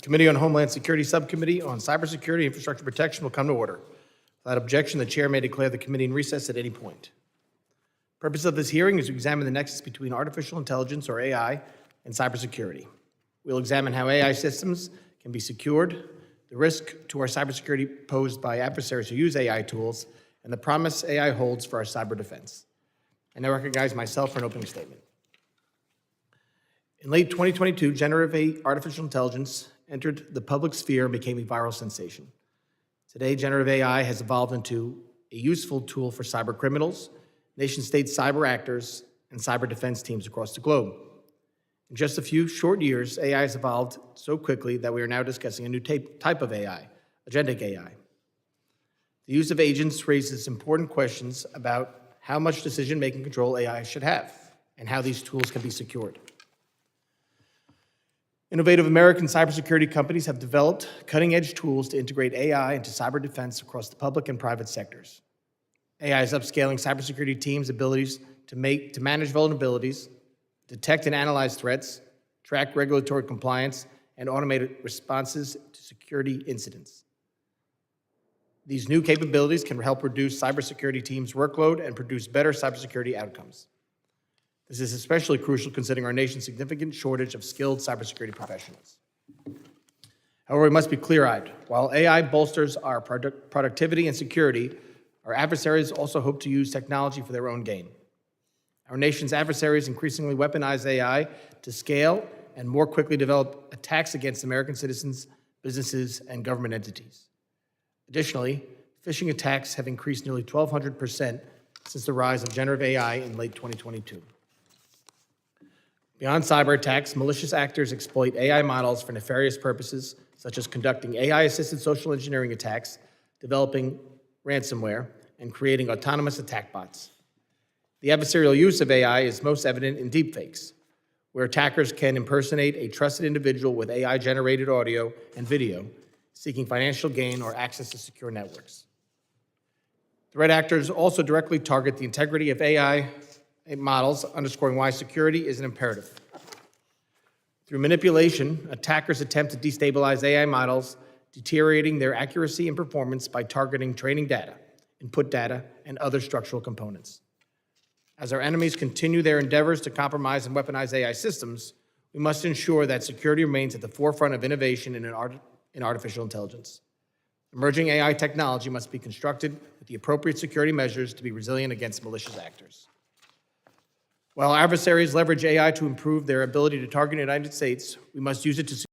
Committee on Homeland Security Subcommittee on Cybersecurity and Infrastructure Protection will come to order. Without objection, the chair may declare the committee in recess at any point. The purpose of this hearing is to examine the nexus between artificial intelligence, or AI, and cybersecurity. We'll examine how AI systems can be secured, the risk to our cybersecurity posed by adversaries who use AI tools, and the promise AI holds for our cyber defense. I now recognize myself for an opening statement. In late 2022, generative artificial intelligence entered the public sphere and became a viral sensation. Today, generative AI has evolved into a useful tool for cyber criminals, nation-state cyber actors, and cyber defense teams across the globe. In just a few short years, AI has evolved so quickly that we are now discussing a new type of AI, agentic AI. The use of agents raises important questions about how much decision-making control AI should have and how these tools can be secured. Innovative American cybersecurity companies have developed cutting-edge tools to integrate AI into cyber defense across the public and private sectors. AI is upscaling cybersecurity teams' abilities to manage vulnerabilities, detect and analyze threats, track regulatory compliance, and automate responses to security incidents. These new capabilities can help reduce cybersecurity teams' workload and produce better cybersecurity outcomes. This is especially crucial considering our nation's significant shortage of skilled cybersecurity professionals. However, we must be clear-eyed. While AI bolsters our productivity and security, our adversaries also hope to use technology for their own gain. Our nation's adversaries increasingly weaponize AI to scale and more quickly develop attacks against American citizens, businesses, and government entities. Additionally, phishing attacks have increased nearly 1,200% since the rise of generative AI in late 2022. Beyond cyber attacks, malicious actors exploit AI models for nefarious purposes, such as conducting AI-assisted social engineering attacks, developing ransomware, and creating autonomous attack bots. The adversarial use of AI is most evident in deepfakes, where attackers can impersonate a trusted individual with AI-generated audio and video, seeking financial gain or access to secure networks. Threat actors also directly target the integrity of AI models, underscoring why security is an imperative. Through manipulation, attackers attempt to destabilize AI models, deteriorating their accuracy and performance by targeting training data, input data, and other structural components. As our enemies continue their endeavors to compromise and weaponize AI systems, we must ensure that security remains at the forefront of innovation in artificial intelligence. Emerging AI technology must be constructed with the appropriate security measures to be resilient against malicious actors. While adversaries leverage AI to improve their ability to target the United States, we must use it to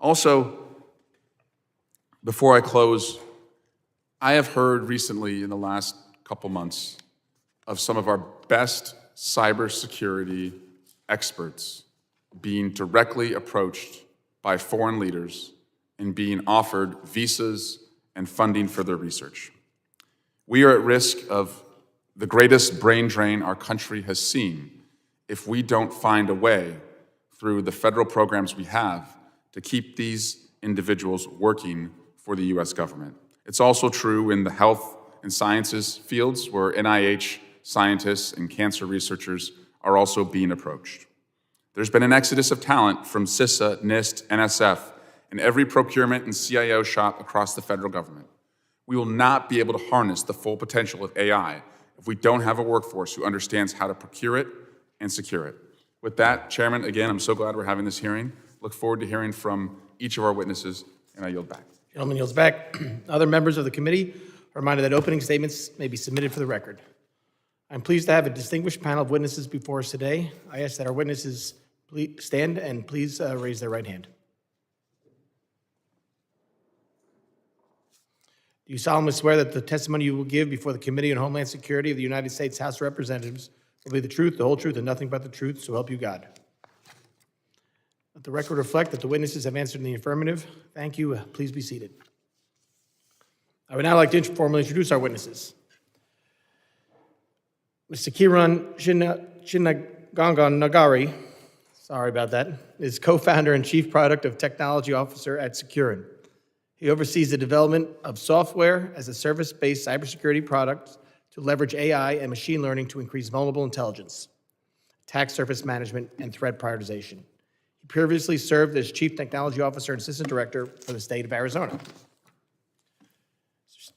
Also, before I close, I have heard recently in the last couple months of some of our best cybersecurity experts being directly approached by foreign leaders and being offered visas and funding for their research. We are at risk of the greatest brain drain our country has seen if we don't find a way through the federal programs we have to keep these individuals working for the U.S. government. It's also true in the health and sciences fields where NIH scientists and cancer researchers are also being approached. There's been an exodus of talent from CISA, NIST, NSF, and every procurement and CIO shop across the federal government. We will not be able to harness the full potential of AI if we don't have a workforce who understands how to procure it and secure it. With that, Chairman, again, I'm so glad we're having this hearing. Look forward to hearing from each of our witnesses, and I yield back. Gentleman yields back. Other members of the committee are reminded that opening statements may be submitted for the record. I'm pleased to have a distinguished panel of witnesses before us today. I ask that our witnesses please stand and please raise their right hand. Do you solemnly swear that the testimony you will give before the Committee on Homeland Security of the United States House of Representatives will be the truth, the whole truth, and nothing but the truth, so help you God? Let the record reflect that the witnesses have answered in the affirmative. Thank you. Please be seated. I would now like to formally introduce our witnesses. Mr. Kiran Chinnagangan Nagari, sorry about that, is co-founder and chief product of technology officer at Securin. He oversees the development of software as a service-based cybersecurity product to leverage AI and machine learning to increase vulnerable intelligence, attack surface management, and threat prioritization. He previously served as chief technology officer and assistant director for the state of Arizona.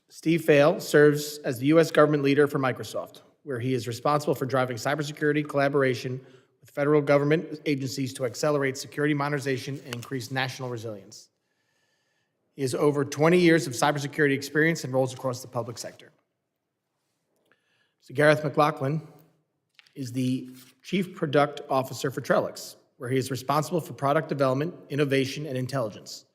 Steve Fail serves as the U.S. government leader for Microsoft, where he is responsible for driving cybersecurity collaboration with federal government agencies to accelerate security modernization and increase national resilience. He has over 20 years of cybersecurity experience and roles across the public sector. So Gareth McLaughlin is the Chief Product Officer for Trellix, where he is responsible for product development, innovation, and intelligence.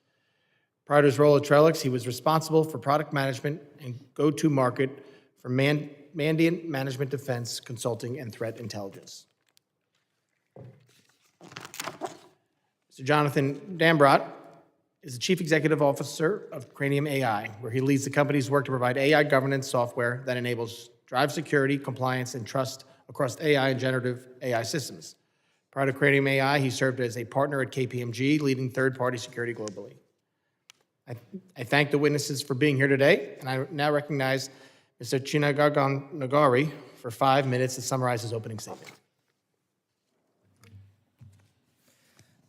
Prior to his role at Trellix, he was responsible for product management and go-to-market for Mandiant Management Defense, Consulting, and Threat Intelligence. Mr. Jonathan Dambrot is the Chief Executive Officer of Cranium AI, where he leads the company's work to provide AI governance software that enables drive security, compliance, and trust across AI and generative AI systems. Prior to Cranium AI, he served as a partner at KPMG, leading third-party security globally. I thank the witnesses for being here today, and I now recognize Mr. Chinnagangan Nagari for 5 minutes to summarize his opening statement.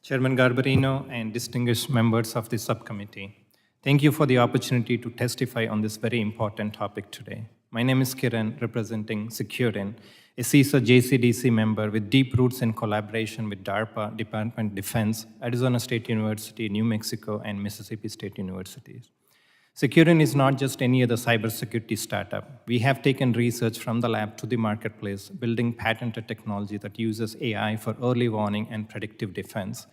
Chairman Garbarino and distinguished members of the subcommittee, thank you for the opportunity to testify on this very important topic today. My name is Kiran, representing Securin, a CISA JCDC member with deep roots in collaboration with DARPA, Department of Defense, Arizona State University, New Mexico, and Mississippi State Universities. Securin is not just any other cybersecurity startup. We have taken research from the lab to the marketplace, building patented technology that uses AI for early warning and predictive defense,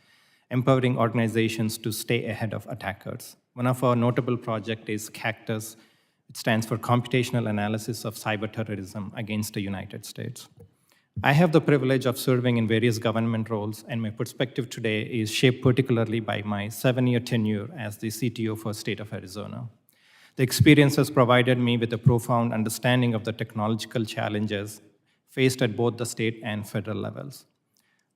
empowering organizations to stay ahead of attackers. One of our notable projects is Cactus. It stands for Computational Analysis of Cyberterrorism Against the United States. I have the privilege of serving in various government roles, and my perspective today is shaped particularly by my 7-year tenure as the CTO for the state of Arizona. The experience has provided me with a profound understanding of the technological challenges faced at both the state and federal levels.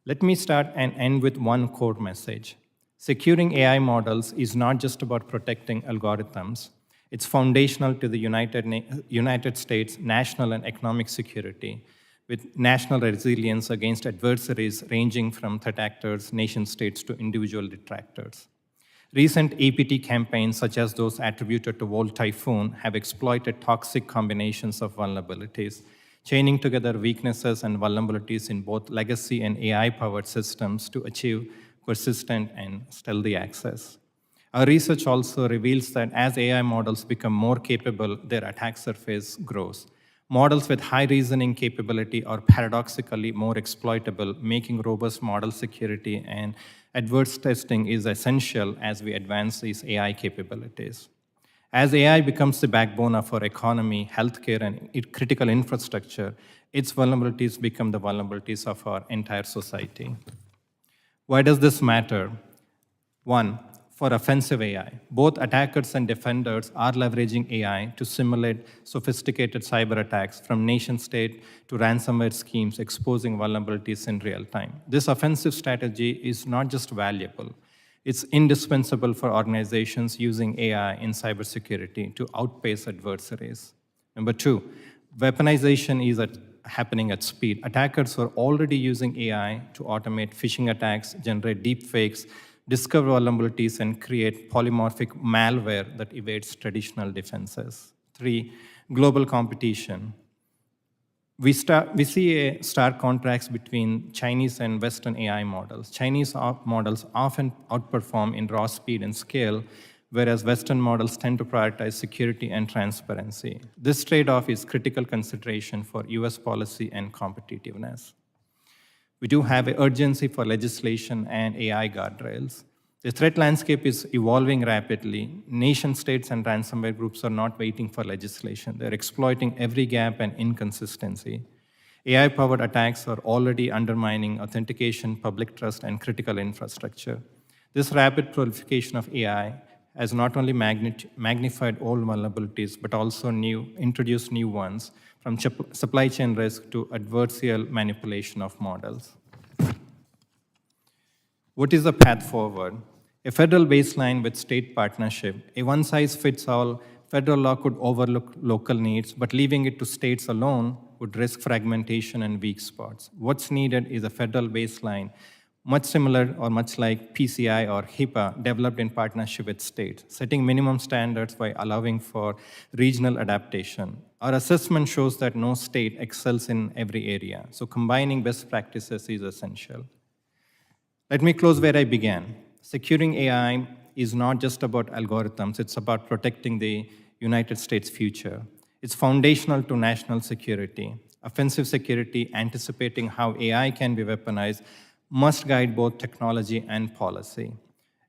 Let me start and end with one core message. Securing AI models is not just about protecting algorithms. It's foundational to the United States national and economic security, with national resilience against adversaries ranging from threat actors, nation states, to individual detractors. Recent APT campaigns, such as those attributed to Volt Typhoon, have exploited toxic combinations of vulnerabilities, chaining together weaknesses and vulnerabilities in both legacy and AI-powered systems to achieve persistent and stealthy access. Our research also reveals that as AI models become more capable, their attack surface grows. Models with high reasoning capability are paradoxically more exploitable, making robust model security and adverse testing is essential as we advance these AI capabilities. As AI becomes the backbone of our economy, healthcare, and critical infrastructure, its vulnerabilities become the vulnerabilities of our entire society. Why does this matter? One, for offensive AI. Both attackers and defenders are leveraging AI to simulate sophisticated cyber attacks, from nation-state to ransomware schemes, exposing vulnerabilities in real time. This offensive strategy is not just valuable, it's indispensable for organizations using AI in cybersecurity to outpace adversaries. Number two, weaponization is happening at speed. Attackers are already using AI to automate phishing attacks, generate deepfakes, discover vulnerabilities, and create polymorphic malware that evades traditional defenses. Three, global competition. We see a stark contrast between Chinese and Western AI models. Chinese models often outperform in raw speed and scale, whereas Western models tend to prioritize security and transparency. This trade-off is critical consideration for US policy and competitiveness. We do have an urgency for legislation and AI guardrails. The threat landscape is evolving rapidly. Nation states and ransomware groups are not waiting for legislation. They're exploiting every gap and inconsistency. AI-powered attacks are already undermining authentication, public trust, and critical infrastructure. This rapid proliferation of AI has not only magnified old vulnerabilities, but also introduced new ones, from supply chain risk to adversarial manipulation of models. What is the path forward? A federal baseline with state partnership. A one-size-fits-all federal law could overlook local needs, but leaving it to states alone would risk fragmentation and weak spots. What's needed is a federal baseline, much similar or much like PCI or HIPAA, developed in partnership with states, setting minimum standards by allowing for regional adaptation. Our assessment shows that no state excels in every area, so combining best practices is essential. Let me close where I began. Securing AI is not just about algorithms, it's about protecting the United States' future. It's foundational to national security. Offensive security, anticipating how AI can be weaponized, must guide both technology and policy.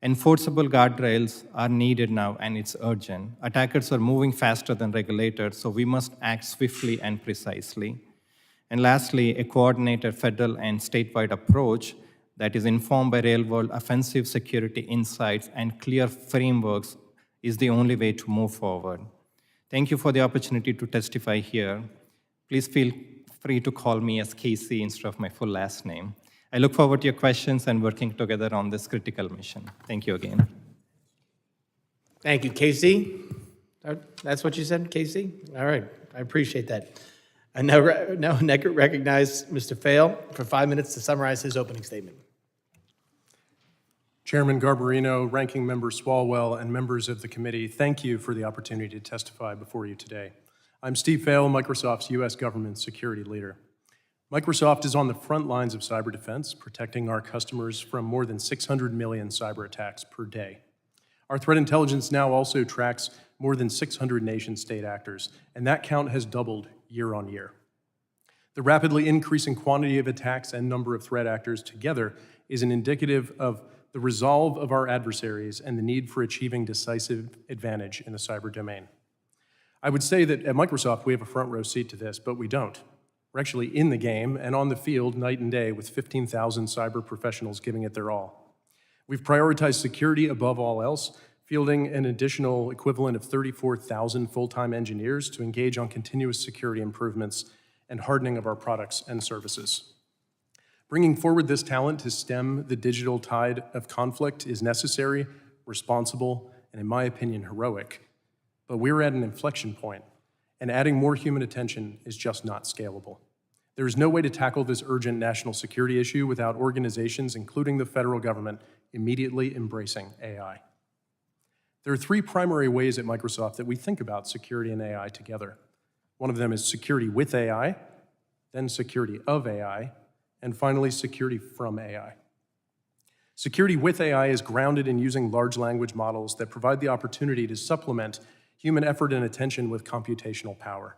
Enforceable guardrails are needed now, and it's urgent. Attackers are moving faster than regulators, so we must act swiftly and precisely. And lastly, a coordinated federal and statewide approach that is informed by real-world offensive security insights and clear frameworks is the only way to move forward. Thank you for the opportunity to testify here. Please feel free to call me as Casey instead of my full last name. I look forward to your questions and working together on this critical mission. Thank you again. Thank you, Casey. That's what you said, Casey? All right, I appreciate that. I now recognize Mr. Fail for 5 minutes to summarize his opening statement. Chairman Garbarino, Ranking Member Swalwell, and members of the committee, thank you for the opportunity to testify before you today. I'm Steve Fail, Microsoft's U.S. government security leader. Microsoft is on the front lines of cyber defense, protecting our customers from more than 600 million cyber attacks per day. Our threat intelligence now also tracks more than 600 nation-state actors, and that count has doubled year on year. The rapidly increasing quantity of attacks and number of threat actors together is an indicative of the resolve of our adversaries and the need for achieving decisive advantage in the cyber domain. I would say that at Microsoft we have a front row seat to this, but we don't. We're actually in the game and on the field night and day with 15,000 cyber professionals giving it their all. We've prioritized security above all else, fielding an additional equivalent of 34,000 full-time engineers to engage on continuous security improvements and hardening of our products and services. Bringing forward this talent to stem the digital tide of conflict is necessary, responsible, and in my opinion, heroic. But we're at an inflection point, and adding more human attention is just not scalable. There is no way to tackle this urgent national security issue without organizations, including the federal government, immediately embracing AI. There are three primary ways at Microsoft that we think about security and AI together. One of them is security with AI, then security of AI, and finally, security from AI. Security with AI is grounded in using large language models that provide the opportunity to supplement human effort and attention with computational power.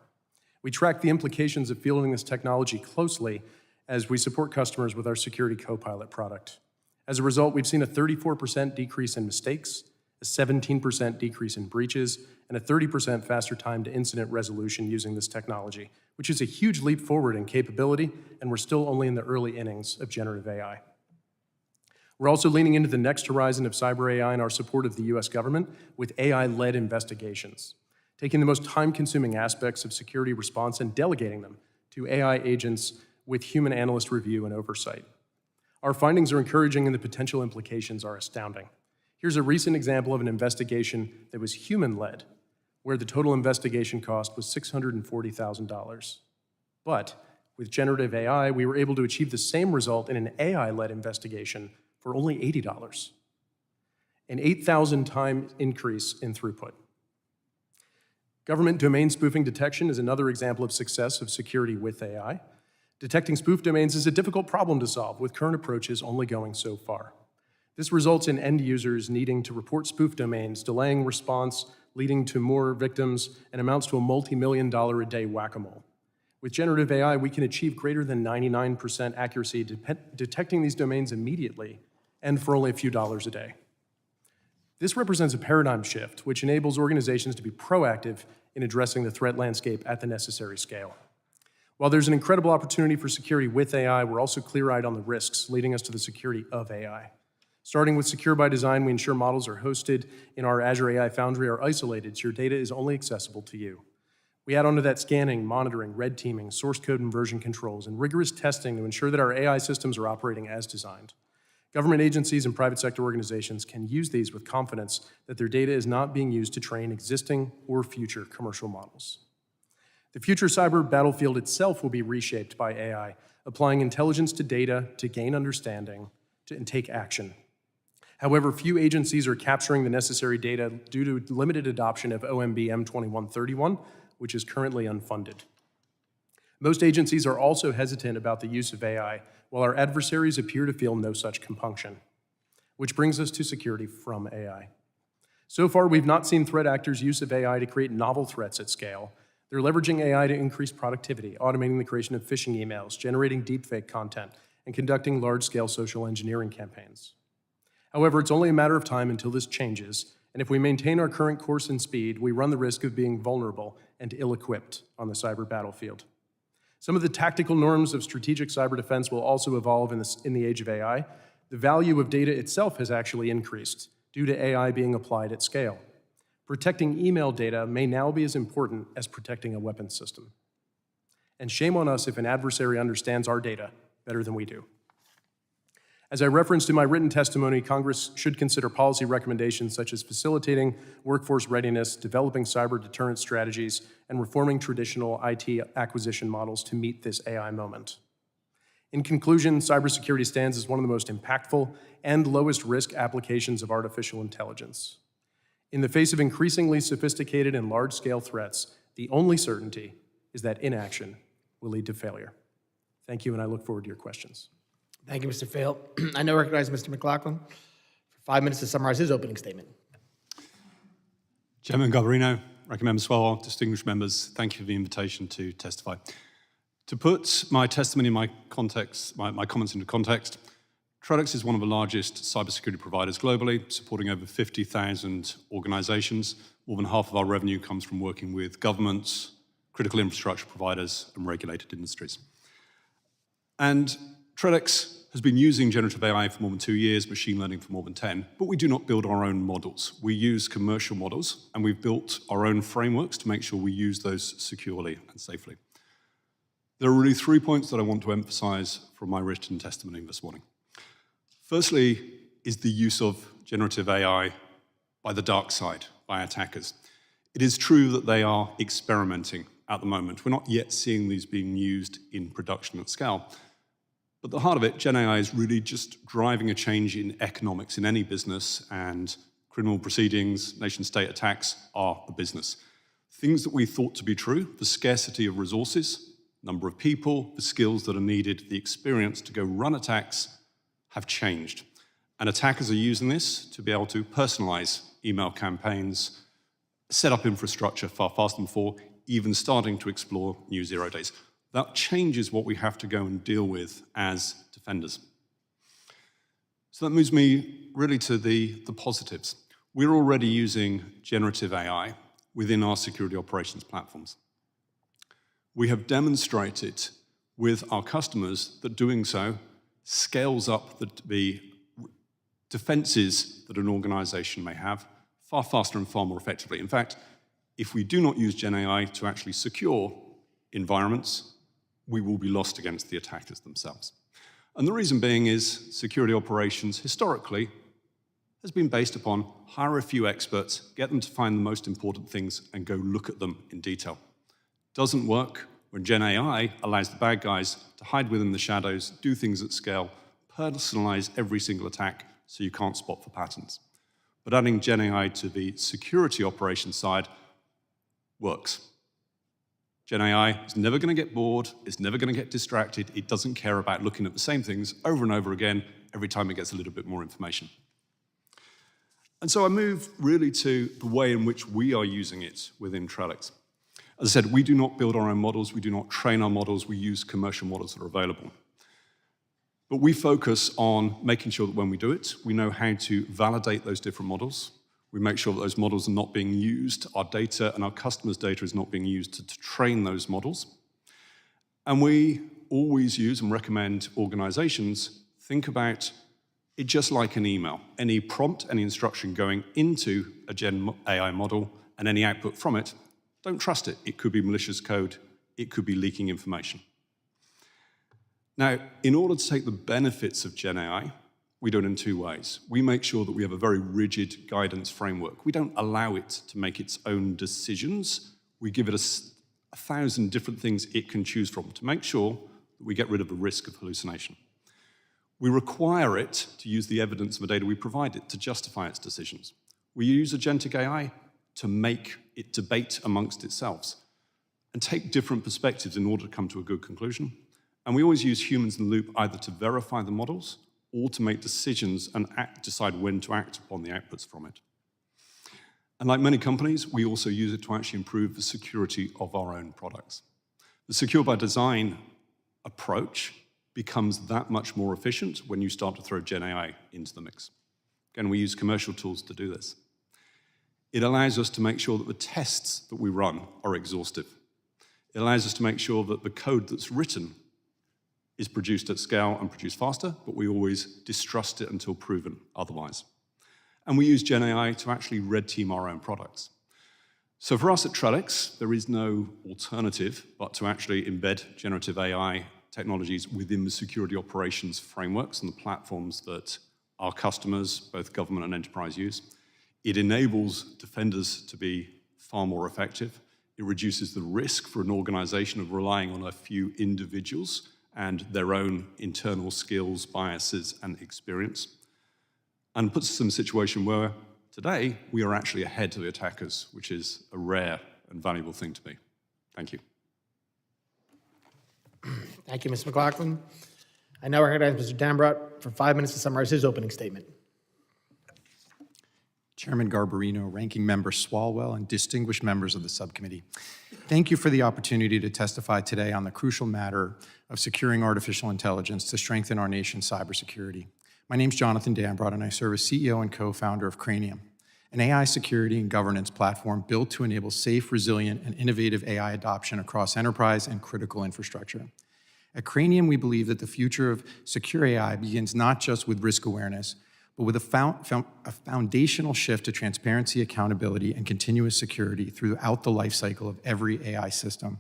We track the implications of fielding this technology closely as we support customers with our Security Copilot product. As a result, we've seen a 34% decrease in mistakes, a 17% decrease in breaches, and a 30% faster time to incident resolution using this technology, which is a huge leap forward in capability, and we're still only in the early innings of generative AI. We're also leaning into the next horizon of cyber AI in our support of the US government with AI-led investigations, taking the most time-consuming aspects of security response and delegating them to AI agents with human analyst review and oversight. Our findings are encouraging and the potential implications are astounding. Here's a recent example of an investigation that was human-led, where the total investigation cost was $640,000. But with generative AI, we were able to achieve the same result in an AI-led investigation for only $80, an 8,000 times increase in throughput. Government domain spoofing detection is another example of success of security with AI. Detecting spoof domains is a difficult problem to solve, with current approaches only going so far. This results in end users needing to report spoof domains, delaying response, leading to more victims, and amounts to a multi-million-dollar a day whack-a-mole. With generative AI, we can achieve greater than 99% accuracy detecting these domains immediately and for only a few dollars a day. This represents a paradigm shift, which enables organizations to be proactive in addressing the threat landscape at the necessary scale. While there's an incredible opportunity for security with AI, we're also clear-eyed on the risks, leading us to the security of AI. Starting with Secure by Design, we ensure models are hosted in our Azure AI Foundry are isolated, so your data is only accessible to you. We add onto that scanning, monitoring, red teaming, source code and version controls, and rigorous testing to ensure that our AI systems are operating as designed. Government agencies and private sector organizations can use these with confidence that their data is not being used to train existing or future commercial models. The future cyber battlefield itself will be reshaped by AI, applying intelligence to data to gain understanding and take action. However, few agencies are capturing the necessary data due to limited adoption of OMB M2131, which is currently unfunded. Most agencies are also hesitant about the use of AI, while our adversaries appear to feel no such compunction, which brings us to security from AI. So far, we've not seen threat actors' use of AI to create novel threats at scale. They're leveraging AI to increase productivity, automating the creation of phishing emails, generating deepfake content, and conducting large-scale social engineering campaigns. However, it's only a matter of time until this changes, and if we maintain our current course and speed, we run the risk of being vulnerable and ill-equipped on the cyber battlefield. Some of the tactical norms of strategic cyber defense will also evolve in the age of AI. The value of data itself has actually increased due to AI being applied at scale. Protecting email data may now be as important as protecting a weapons system. And shame on us if an adversary understands our data better than we do. As I referenced in my written testimony, Congress should consider policy recommendations such as facilitating workforce readiness, developing cyber deterrence strategies, and reforming traditional IT acquisition models to meet this AI moment. In conclusion, cybersecurity stands as one of the most impactful and lowest risk applications of artificial intelligence. In the face of increasingly sophisticated and large-scale threats, the only certainty is that inaction will lead to failure. Thank you, and I look forward to your questions. Thank you, Mr. Fail. I now recognize Mr. McLaughlin for 5 minutes to summarize his opening statement. Chairman Garbarino, ranking member Swalwell, distinguished members, thank you for the invitation to testify. To put my testimony in my comments into context, TREDX is one of the largest cybersecurity providers globally, supporting over 50,000 organizations. More than half of our revenue comes from working with governments, critical infrastructure providers, and regulated industries. And TREDX has been using generative AI for more than 2 years, machine learning for more than 10, but we do not build our own models. We use commercial models, and we've built our own frameworks to make sure we use those securely and safely. There are really 3 points that I want to emphasize from my written testimony this morning. Firstly is the use of generative AI by the dark side, by attackers. It is true that they are experimenting at the moment. We're not yet seeing these being used in production at scale. But at the heart of it, Gen AI is really just driving a change in economics in any business, and criminal proceedings, nation-state attacks are a business. Things that we thought to be true, the scarcity of resources, number of people, the skills that are needed, the experience to go run attacks, have changed. And attackers are using this to be able to personalize email campaigns, set up infrastructure far faster than before, even starting to explore new zero days. That changes what we have to go and deal with as defenders. So that moves me really to the positives. We're already using generative AI within our security operations platforms. We have demonstrated with our customers that doing so scales up the defenses that an organization may have far faster and far more effectively. In fact, if we do not use Gen AI to actually secure environments, we will be lost against the attackers themselves. And the reason being is security operations historically has been based upon hire a few experts, get them to find the most important things, and go look at them in detail. Doesn't work when Gen AI allows the bad guys to hide within the shadows, do things at scale, personalize every single attack so you can't spot for patterns. But adding Gen AI to the security operations side works. Gen AI is never going to get bored, it's never going to get distracted, it doesn't care about looking at the same things over and over again every time it gets a little bit more information. And so I move really to the way in which we are using it within TREDX. As I said, we do not build our own models, we do not train our models, we use commercial models that are available. But we focus on making sure that when we do it, we know how to validate those different models, We make sure that those models are not being used, our data and our customers' data is not being used to train those models. And we always use and recommend organizations think about it just like an email. Any prompt, any instruction going into a Gen AI model and any output from it, don't trust it. It could be malicious code. It could be leaking information. Now, in order to take the benefits of Gen AI, we do it in two ways. We make sure that we have a very rigid guidance framework. We don't allow it to make its own decisions. We give it 1,000 different things it can choose from to make sure that we get rid of the risk of hallucination. We require it to use the evidence of the data we provide it to justify its decisions. We use agentic AI to make it debate amongst itself and take different perspectives in order to come to a good conclusion. And we always use humans in the loop either to verify the models or to make decisions and decide when to act upon the outputs from it. And like many companies, we also use it to actually improve the security of our own products. The secure by design approach becomes that much more efficient when you start to throw Gen AI into the mix. Again, we use commercial tools to do this. It allows us to make sure that the tests that we run are exhaustive. It allows us to make sure that the code that's written is produced at scale and produced faster, but we always distrust it until proven otherwise. And we use Gen AI to actually red team our own products. So for us at Trellix, there is no alternative but to actually embed generative AI technologies within the security operations frameworks and the platforms that our customers, both government and enterprise, use. It enables defenders to be far more effective. It reduces the risk for an organization of relying on a few individuals and their own internal skills, biases, and experience, and puts us in a situation where today we are actually ahead of the attackers, which is a rare and valuable thing to be. Thank you. Thank you, Ms. McLaughlin. I now recognize Mr. Dambrot for 5 minutes to summarize his opening statement. Chairman Garbarino, Ranking Member Swalwell, and distinguished members of the subcommittee. Thank you for the opportunity to testify today on the crucial matter of securing artificial intelligence to strengthen our nation's cybersecurity. My name is Jonathan Dambrot, and I serve as CEO and co-founder of Cranium, an AI security and governance platform built to enable safe, resilient, and innovative AI adoption across enterprise and critical infrastructure. At Cranium, we believe that the future of secure AI begins not just with risk awareness, but with a foundational shift to transparency, accountability, and continuous security throughout the lifecycle of every AI system.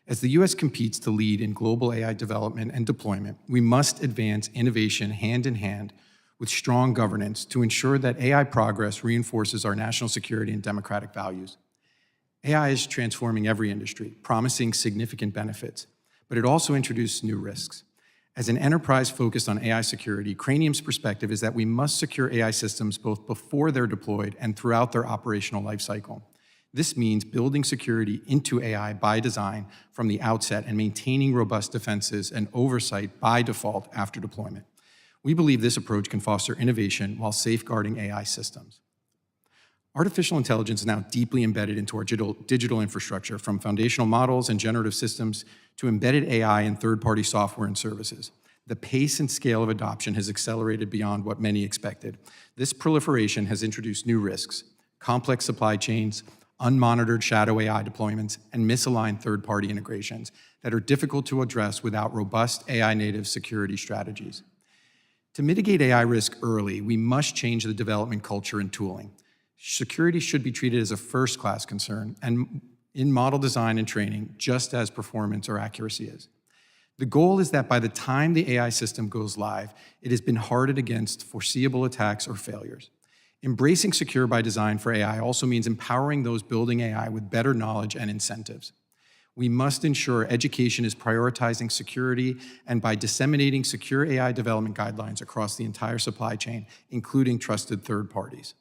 As the U.S. competes to lead in global AI development and deployment, we must advance innovation hand in hand with strong governance to ensure that AI progress reinforces our national security and democratic values. AI is transforming every industry, promising significant benefits, but it also introduces new risks. As an enterprise focused on AI security, Cranium's perspective is that we must secure AI systems both before they're deployed and throughout their operational lifecycle. This means building security into AI by design from the outset and maintaining robust defenses and oversight by default after deployment. We believe this approach can foster innovation while safeguarding AI systems. Artificial intelligence is now deeply embedded into our digital infrastructure, from foundational models and generative systems to embedded AI and third-party software and services. The pace and scale of adoption has accelerated beyond what many expected. This proliferation has introduced new risks, complex supply chains, unmonitored shadow AI deployments, and misaligned third-party integrations that are difficult to address without robust AI-native security strategies. To mitigate AI risk early, we must change the development culture and tooling. Security should be treated as a first-class concern and in model design and training, just as performance or accuracy is. The goal is that by the time the AI system goes live, it has been hardened against foreseeable attacks or failures. Embracing secure by design for AI also means empowering those building AI with better knowledge and incentives. We must ensure education is prioritizing security and by disseminating secure AI development guidelines across the entire supply chain, including trusted third parties.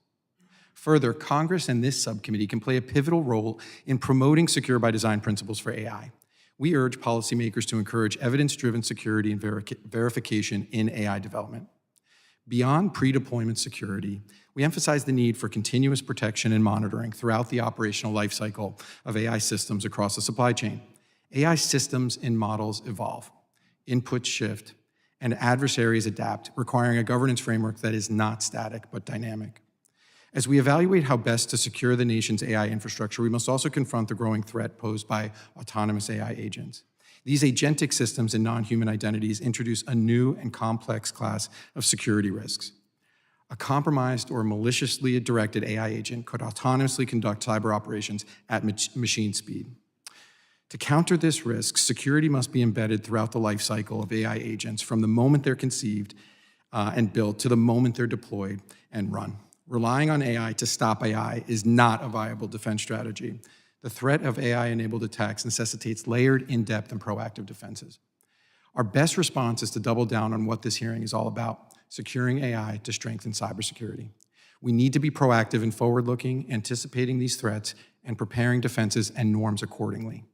Further, Congress and this subcommittee can play a pivotal role in promoting secure by design principles for AI. We urge policymakers to encourage evidence-driven security and verification in AI development. Beyond pre-deployment security, we emphasize the need for continuous protection and monitoring throughout the operational lifecycle of AI systems across the supply chain. AI systems and models evolve, inputs shift, and adversaries adapt, requiring a governance framework that is not static but dynamic. As we evaluate how best to secure the nation's AI infrastructure, we must also confront the growing threat posed by autonomous AI agents. These agentic systems and non-human identities introduce a new and complex class of security risks. A compromised or maliciously directed AI agent could autonomously conduct cyber operations at machine speed. To counter this risk, security must be embedded throughout the life cycle of AI agents, from the moment they're conceived and built to the moment they're deployed and run. Relying on AI to stop AI is not a viable defense strategy. The threat of AI-enabled attacks necessitates layered, in-depth, and proactive defenses. Our best response is to double down on what this hearing is all about: securing AI to strengthen cybersecurity. We need to be proactive and forward-looking, anticipating these threats, and preparing defenses and norms accordingly.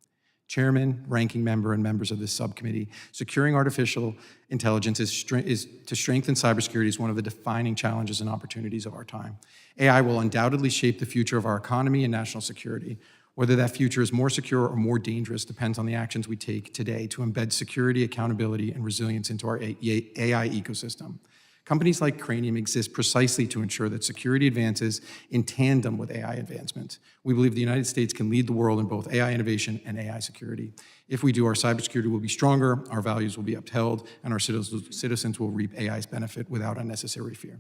Chairman, ranking member, and members of this subcommittee, securing artificial intelligence to strengthen cybersecurity is one of the defining challenges and opportunities of our time. AI will undoubtedly shape the future of our economy and national security. Whether that future is more secure or more dangerous depends on the actions we take today to embed security, accountability, and resilience into our AI ecosystem. Companies like Cranium exist precisely to ensure that security advances in tandem with AI advancements. We believe the United States can lead the world in both AI innovation and AI security. If we do, our cybersecurity will be stronger, our values will be upheld, and our citizens will reap AI's benefit without unnecessary fear.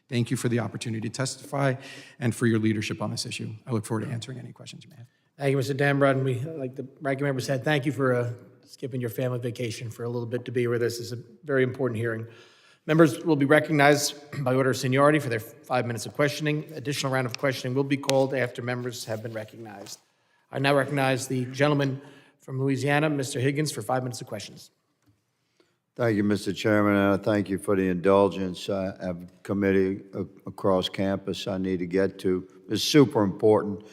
Thank you for the opportunity to testify and for your leadership on this issue. I look forward to answering any questions you may have. Thank you, Mr. Dambrod. And we, like the ranking member said, thank you for skipping your family vacation for a little bit to be with us. This is a very important hearing. Members will be recognized by order of seniority for their 5 minutes of questioning. Additional round of questioning will be called after members have been recognized. I now recognize the gentleman from Louisiana, Mr. Higgins, for 5 minutes of questions. Thank you, Mr. Chairman, and I thank you for the indulgence. I have a committee across campus I need to get to. It's super important.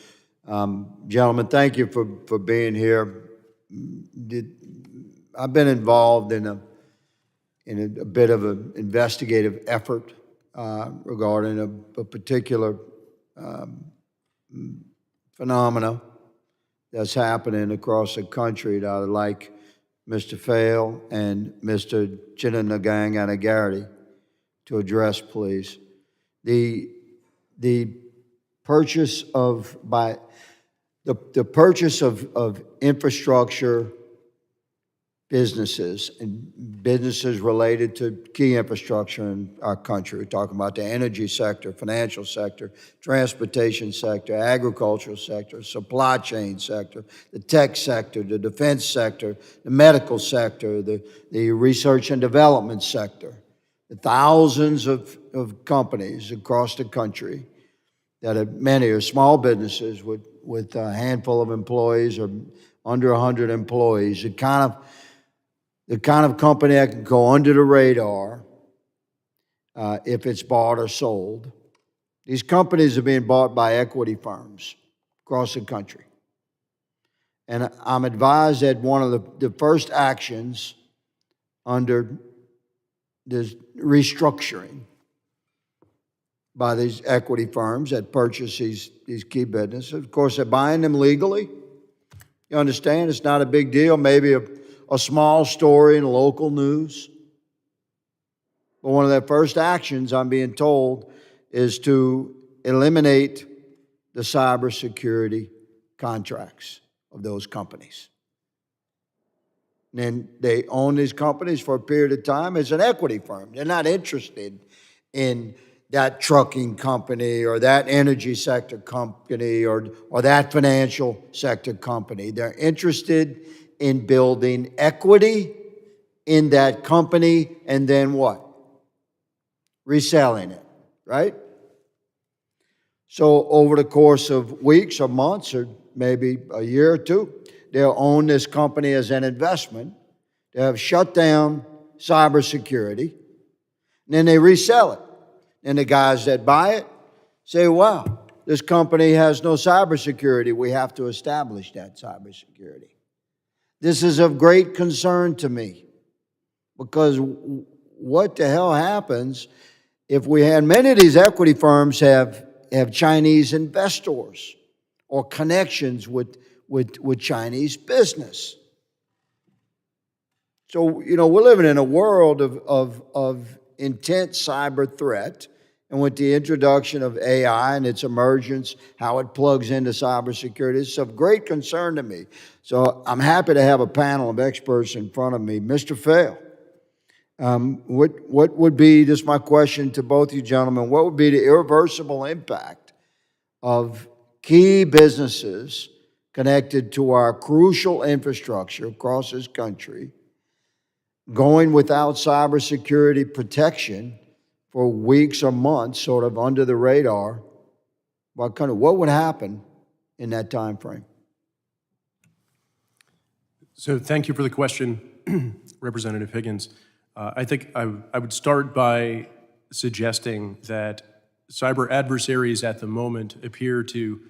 Gentlemen, thank you for being here. I've been involved in a bit of an investigative effort regarding a particular phenomena that's happening across the country that I'd like Mr. Fail and Mr. Chinanagang to address, please. The purchase of infrastructure businesses and businesses related to key infrastructure in our country. We're talking about the energy sector, financial sector, transportation sector, agricultural sector, supply chain sector, the tech sector, the defense sector, the medical sector, the research and development sector. The thousands of companies across the country that many are small businesses with a handful of employees or under 100 employees. The kind of company that can go under the radar if it's bought or sold. These companies are being bought by equity firms across the country. And I'm advised that one of the first actions under this restructuring by these equity firms that purchase these key businesses, of course, they're buying them legally. You understand? It's not a big deal. Maybe a small story in local news. But one of their first actions, I'm being told, is to eliminate the cybersecurity contracts of those companies. And then they own these companies for a period of time as an equity firm. They're not interested in that trucking company or that energy sector company or that financial sector company. They're interested in building equity in that company and then what? Reselling it, right? So over the course of weeks or months or maybe a year or two, they'll own this company as an investment. They have shut down cybersecurity, and then they resell it. And the guys that buy it say, wow, this company has no cybersecurity. We have to establish that cybersecurity. This is of great concern to me because what the hell happens if we had many of these equity firms have Chinese investors or connections with Chinese business. So, we're living in a world of intense cyber threat And with the introduction of AI and its emergence, how it plugs into cybersecurity, it's of great concern to me. So I'm happy to have a panel of experts in front of me. Mr. Fail, what would be, this is my question to both you gentlemen, what would be the irreversible impact of key businesses connected to our crucial infrastructure across this country going without cybersecurity protection for weeks or months, sort of under the radar? What would happen in that time frame? So thank you for the question, Representative Higgins. I think I would start by suggesting that cyber adversaries at the moment appear to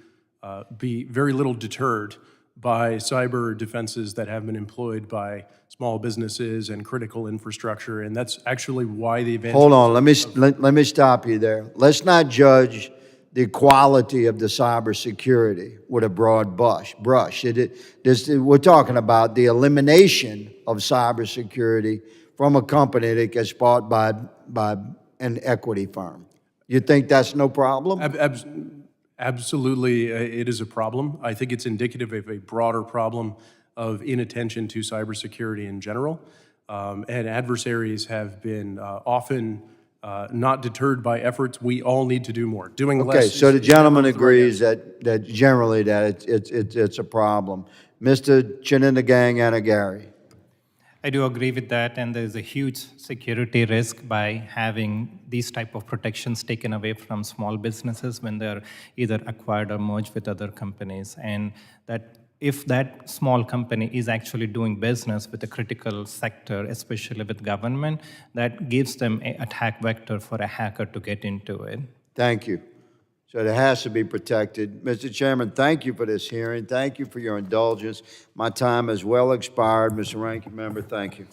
be very little deterred by cyber defenses that have been employed by small businesses and critical infrastructure, and that's actually why the advantage. Hold on, let me stop you there. Let's not judge the quality of the cybersecurity with a broad brush. We're talking about the elimination of cybersecurity from a company that gets bought by an equity firm. You think that's no problem? Absolutely, it is a problem. I think it's indicative of a broader problem of inattention to cybersecurity in general. And adversaries have been often not deterred by efforts. We all need to do more. Doing less. Okay, so the gentleman agrees that generally that it's a problem. Mr. Chininagang Anagari. I do agree with that, and there's a huge security risk by having these type of protections taken away from small businesses when they're either acquired or merged with other companies. And that if that small company is actually doing business with a critical sector, especially with government, that gives them an attack vector for a hacker to get into it. Thank you. So it has to be protected. Mr. Chairman, thank you for this hearing. Thank you for your indulgence. My time has well expired. Mr. Ranking Member, thank you.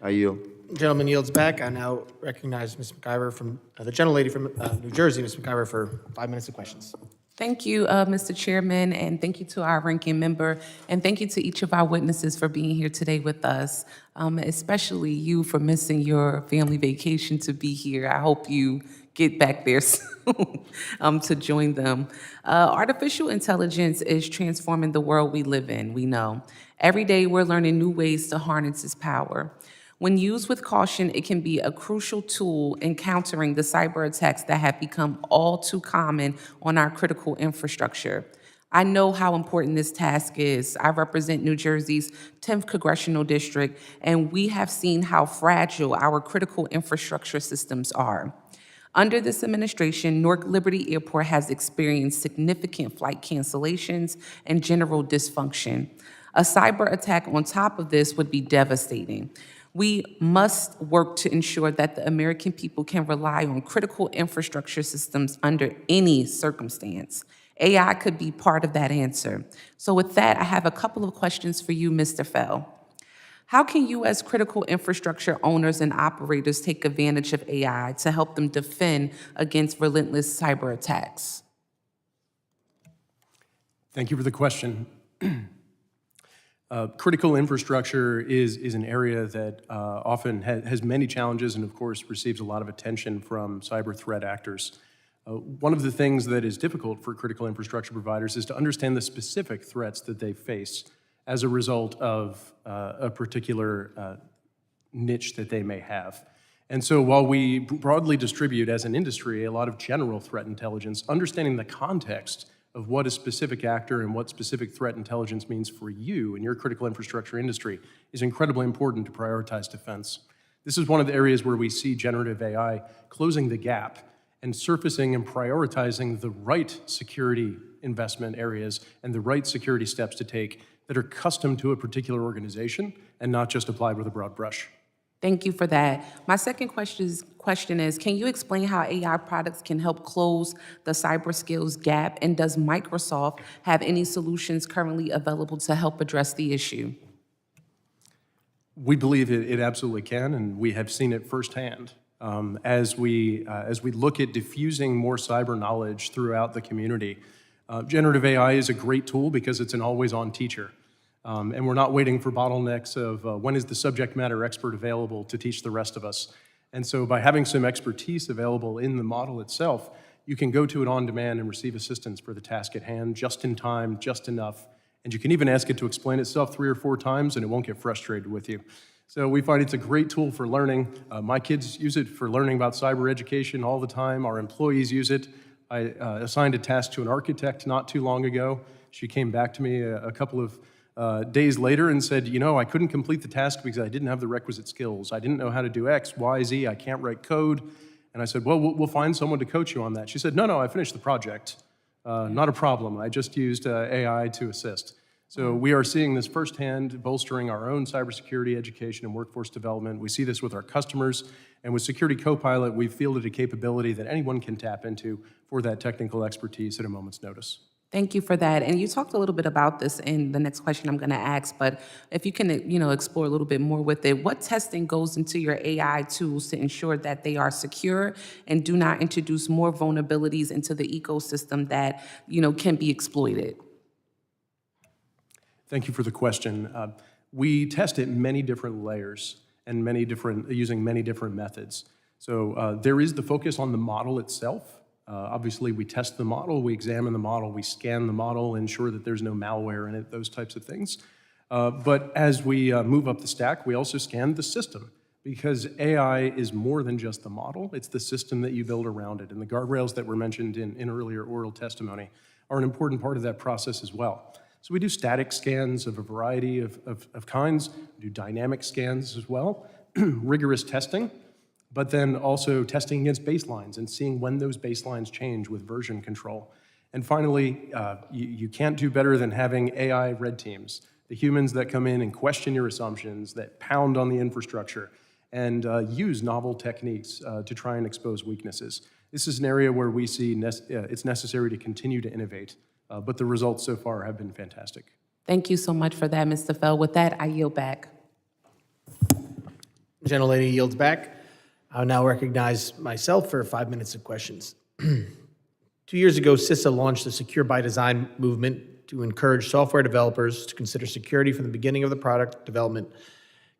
I yield. Gentleman yields back. I now recognize Ms. McIver from, the gentlelady from New Jersey, Ms. McIver, for 5 minutes of questions. Thank you, Mr. Chairman, and thank you to our ranking member, and thank you to each of our witnesses for being here today with us, especially you for missing your family vacation to be here. I hope you get back there soon to join them. Artificial intelligence is transforming the world we live in, we know. Every day we're learning new ways to harness its power. When used with caution, it can be a crucial tool in countering the cyber attacks that have become all too common on our critical infrastructure. I know how important this task is. I represent New Jersey's 10th Congressional District, and we have seen how fragile our critical infrastructure systems are. Under this administration, Newark Liberty Airport has experienced significant flight cancellations and general dysfunction. A cyber attack on top of this would be devastating. We must work to ensure that the American people can rely on critical infrastructure systems under any circumstance. AI could be part of that answer. So with that, I have a couple of questions for you, Mr. Fell. How can you as critical infrastructure owners and operators take advantage of AI to help them defend against relentless cyber attacks? Thank you for the question. Critical infrastructure is an area that often has many challenges and, of course, receives a lot of attention from cyber threat actors. One of the things that is difficult for critical infrastructure providers is to understand the specific threats that they face as a result of a particular niche that they may have. And so while we broadly distribute as an industry a lot of general threat intelligence, understanding the context of what a specific actor and what specific threat intelligence means for you and your critical infrastructure industry is incredibly important to prioritize defense. This is one of the areas where we see generative AI closing the gap and surfacing and prioritizing the right security investment areas and the right security steps to take that are custom to a particular organization and not just applied with a broad brush. Thank you for that. My second question is, can you explain how AI products can help close the cyber skills gap, and does Microsoft have any solutions currently available to help address the issue? We believe it absolutely can, and we have seen it firsthand. As we look at diffusing more cyber knowledge throughout the community, generative AI is a great tool because it's an always-on teacher. And we're not waiting for bottlenecks of when is the subject matter expert available to teach the rest of us. And so by having some expertise available in the model itself, you can go to it on demand and receive assistance for the task at hand, just in time, just enough. And you can even ask it to explain itself 3 or 4 times and it won't get frustrated with you. So we find it's a great tool for learning. My kids use it for learning about cyber education all the time. Our employees use it. I assigned a task to an architect not too long ago. She came back to me a couple of days later and said, you know, I couldn't complete the task because I didn't have the requisite skills. I didn't know how to do X, Y, Z. I can't write code. And I said, well, we'll find someone to coach you on that. She said, no, I finished the project. Not a problem. I just used AI to assist. So we are seeing this firsthand, bolstering our own cybersecurity education and workforce development. We see this with our customers. And with Security Copilot, we've fielded a capability that anyone can tap into for that technical expertise at a moment's notice. Thank you for that. And you talked a little bit about this in the next question I'm going to ask, but if you can, explore a little bit more with it, what testing goes into your AI tools to ensure that they are secure and do not introduce more vulnerabilities into the ecosystem that, can be exploited? Thank you for the question. We test at many different layers and using many different methods. So there is the focus on the model itself. Obviously, we test the model, we examine the model, we scan the model, ensure that there's no malware in it, those types of things. But as we move up the stack, we also scan the system, because AI is more than just the model, it's the system that you build around it. And the guardrails that were mentioned in earlier oral testimony are an important part of that process as well. So we do static scans of a variety of kinds, we do dynamic scans as well, rigorous testing, but then also testing against baselines and seeing when those baselines change with version control. And finally, you can't do better than having AI red teams, the humans that come in and question your assumptions, that pound on the infrastructure, and use novel techniques to try and expose weaknesses. This is an area where we see it's necessary to continue to innovate, but the results so far have been fantastic. Thank you so much for that, Mr. Fell. With that, I yield back. Gentlelady yields back. I'll now recognize myself for 5 minutes of questions. 2 years ago, CISA launched the Secure by Design movement to encourage software developers to consider security from the beginning of the product development.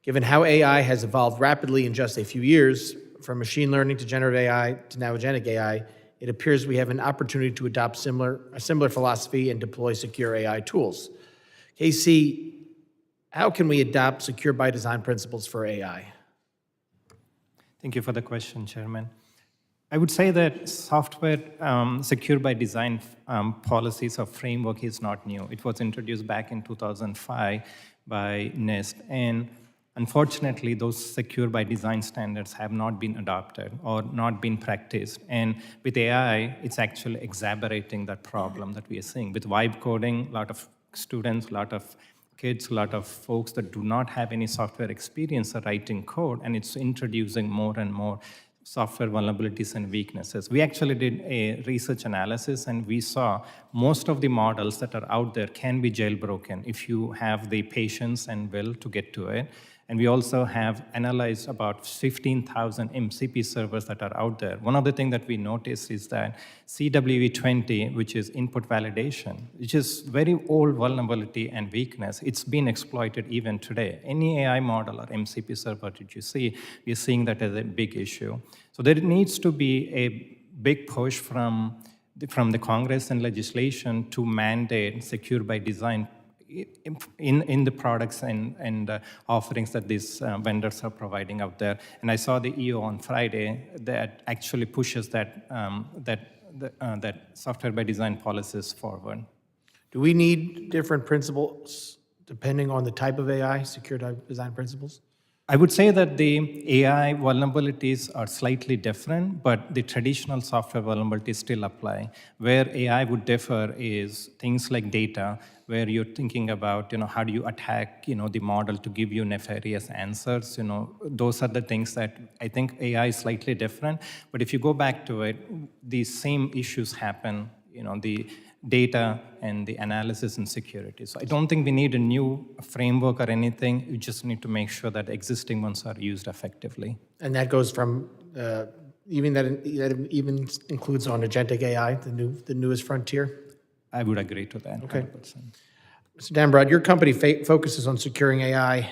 Given how AI has evolved rapidly in just a few years, from machine learning to generative AI to now agentic AI, it appears we have an opportunity to adopt a similar philosophy and deploy secure AI tools. KC, how can we adopt secure by design principles for AI? Thank you for the question, Chairman. I would say that software secure by design policies or framework is not new. It was introduced back in 2005 by NIST, and unfortunately, those secure by design standards have not been adopted or not been practiced. And with AI, it's actually exacerbating that problem that we are seeing. With vibe coding, a lot of students, a lot of kids, a lot of folks that do not have any software experience are writing code, and it's introducing more and more software vulnerabilities and weaknesses. We actually did a research analysis, and we saw most of the models that are out there can be jailbroken if you have the patience and will to get to it. And we also have analyzed about 15,000 MCP servers that are out there. One of the things that we noticed is that CWE20, which is input validation, which is very old vulnerability and weakness, it's been exploited even today. Any AI model or MCP server that you see, we're seeing that as a big issue. So there needs to be a big push from the Congress and legislation to mandate secure by design in the products and offerings that these vendors are providing out there. And I saw the EO on Friday that actually pushes that software by design policies forward. Do we need different principles depending on the type of AI, secure design principles? I would say that the AI vulnerabilities are slightly different, but the traditional software vulnerabilities still apply. Where AI would differ is things like data, where you're thinking about, how do you attack, the model to give you nefarious answers. Those are the things that I think AI is slightly different. But if you go back to it, the same issues happen, the data and the analysis and security. So I don't think we need a new framework or anything. You just need to make sure that existing ones are used effectively. And that goes from even that includes on agentic AI, the newest frontier? I would agree to that. Okay. 100%. Mr. Dambrod, your company focuses on securing AI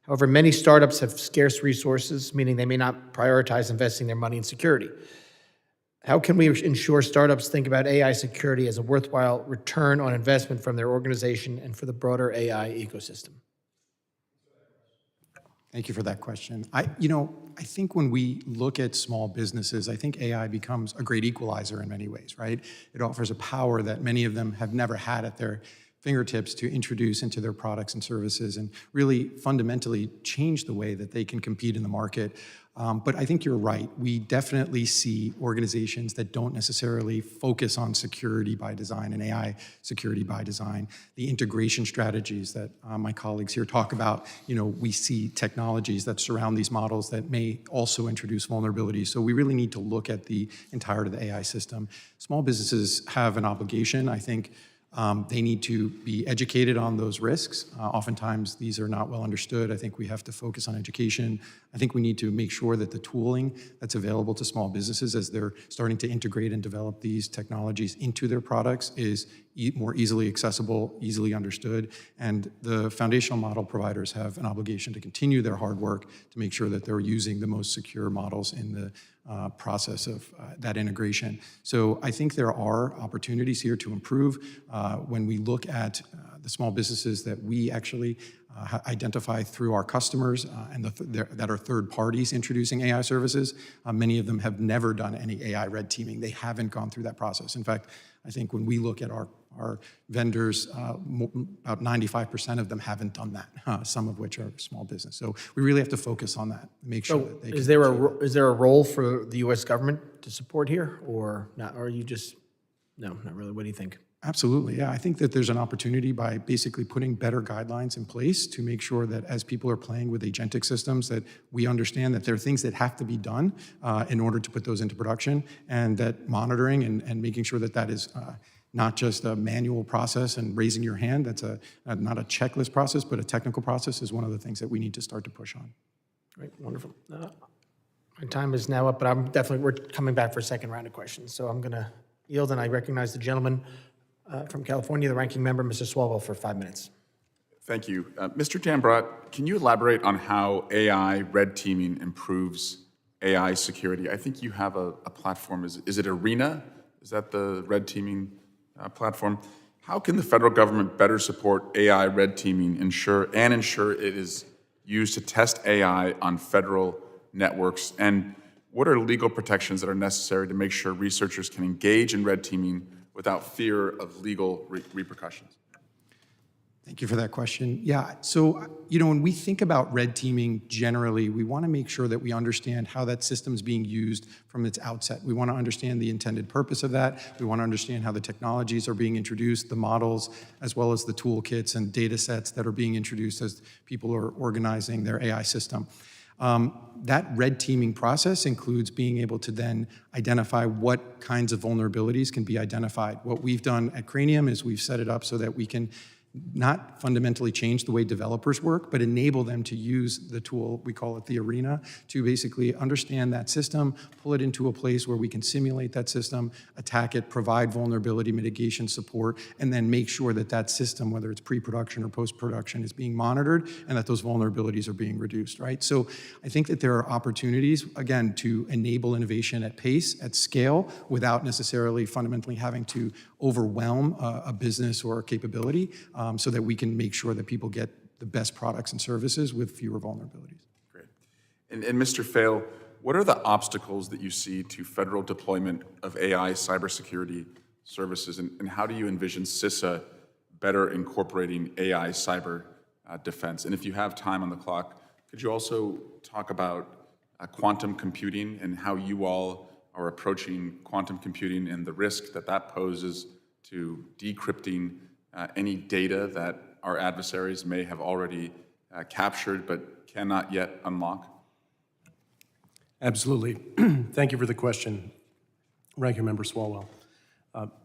However, many startups have scarce resources, meaning they may not prioritize investing their money in security. How can we ensure startups think about AI security as a worthwhile return on investment from their organization and for the broader AI ecosystem? Thank you for that question. I think when we look at small businesses, I think AI becomes a great equalizer in many ways, right? It offers a power that many of them have never had at their fingertips to introduce into their products and services and really fundamentally change the way that they can compete in the market. But I think you're right. We definitely see organizations that don't necessarily focus on security by design and AI security by design. The integration strategies that my colleagues here talk about, we see technologies that surround these models that may also introduce vulnerabilities. So we really need to look at the entirety of the AI system. Small businesses have an obligation, I think. They need to be educated on those risks. Oftentimes, these are not well understood. I think we have to focus on education. I think we need to make sure that the tooling that's available to small businesses as they're starting to integrate and develop these technologies into their products is more easily accessible, easily understood. And the foundational model providers have an obligation to continue their hard work to make sure that they're using the most secure models in the process of that integration. So I think there are opportunities here to improve. When we look at the small businesses that we actually identify through our customers and that are third parties introducing AI services, many of them have never done any AI red teaming. They haven't gone through that process. In fact, I think when we look at our vendors, about 95% of them haven't done that, some of which are small business. So we really have to focus on that, make sure that they can. Is there a role for the U.S. government to support here, or not? Or are you just, no, not really? What do you think? Absolutely, yeah. I think that there's an opportunity by basically putting better guidelines in place to make sure that as people are playing with agentic systems, that we understand that there are things that have to be done in order to put those into production, and that monitoring and making sure that that is not just a manual process and raising your hand, that's not a checklist process, but a technical process is one of the things that we need to start to push on. Great, wonderful. My time is now up, but we're coming back for a second round of questions. So I'm going to yield, and I recognize the gentleman from California, the ranking member, Mr. Swalwell, for 5 minutes. Thank you. Mr. Dambrot, can you elaborate on how AI red teaming improves AI security? I think you have a platform. Is it Arena? Is that the red teaming platform? How can the federal government better support AI red teaming, ensure it is used to test AI on federal networks? And what are legal protections that are necessary to make sure researchers can engage in red teaming without fear of legal repercussions? Thank you for that question. Yeah, so, when we think about red teaming generally, we want to make sure that we understand how that system is being used from its outset. We want to understand the intended purpose of that. We want to understand how the technologies are being introduced, the models, as well as the toolkits and data sets that are being introduced as people are organizing their AI system. That red teaming process includes being able to then identify what kinds of vulnerabilities can be identified. What we've done at Cranium is we've set it up so that we can not fundamentally change the way developers work, but enable them to use the tool, we call it the Arena, to basically understand that system, pull it into a place where we can simulate that system, attack it, provide vulnerability mitigation support, and then make sure that that system, whether it's pre-production or post-production, is being monitored and that those vulnerabilities are being reduced, right? So I think that there are opportunities, again, to enable innovation at pace, at scale, without necessarily fundamentally having to overwhelm a business or a capability, so that we can make sure that people get the best products and services with fewer vulnerabilities. Great. And Mr. Fail, what are the obstacles that you see to federal deployment of AI cybersecurity services, and how do you envision CISA better incorporating AI cyber defense? And if you have time on the clock, could you also talk about quantum computing and how you all are approaching quantum computing and the risk that that poses to decrypting any data that our adversaries may have already captured but cannot yet unlock? Absolutely. Thank you for the question, Ranking Member Swalwell.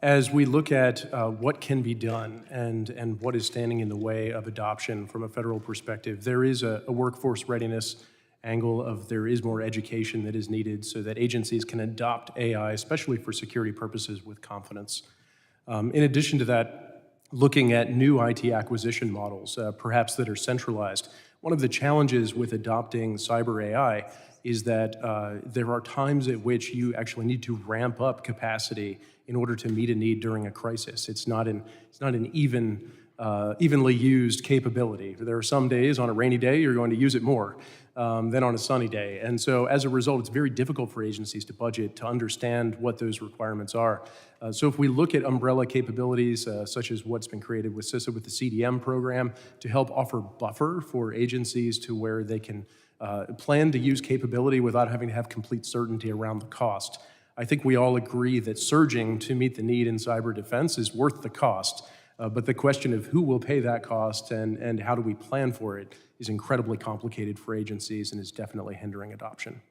As we look at what can be done and what is standing in the way of adoption from a federal perspective, there is a workforce readiness angle of there is more education that is needed so that agencies can adopt AI, especially for security purposes, with confidence. In addition to that, looking at new IT acquisition models, perhaps that are centralized. One of the challenges with adopting cyber AI is that there are times at which you actually need to ramp up capacity in order to meet a need during a crisis. It's not an evenly used capability. There are some days, on a rainy day, you're going to use it more than on a sunny day. And so as a result, it's very difficult for agencies to budget, to understand what those requirements are. So if we look at umbrella capabilities, such as what's been created with CISA with the CDM program, to help offer buffer for agencies to where they can plan to use capability without having to have complete certainty around the cost. I think we all agree that surging to meet the need in cyber defense is worth the cost. But the question of who will pay that cost and how do we plan for it is incredibly complicated for agencies and is definitely hindering adoption.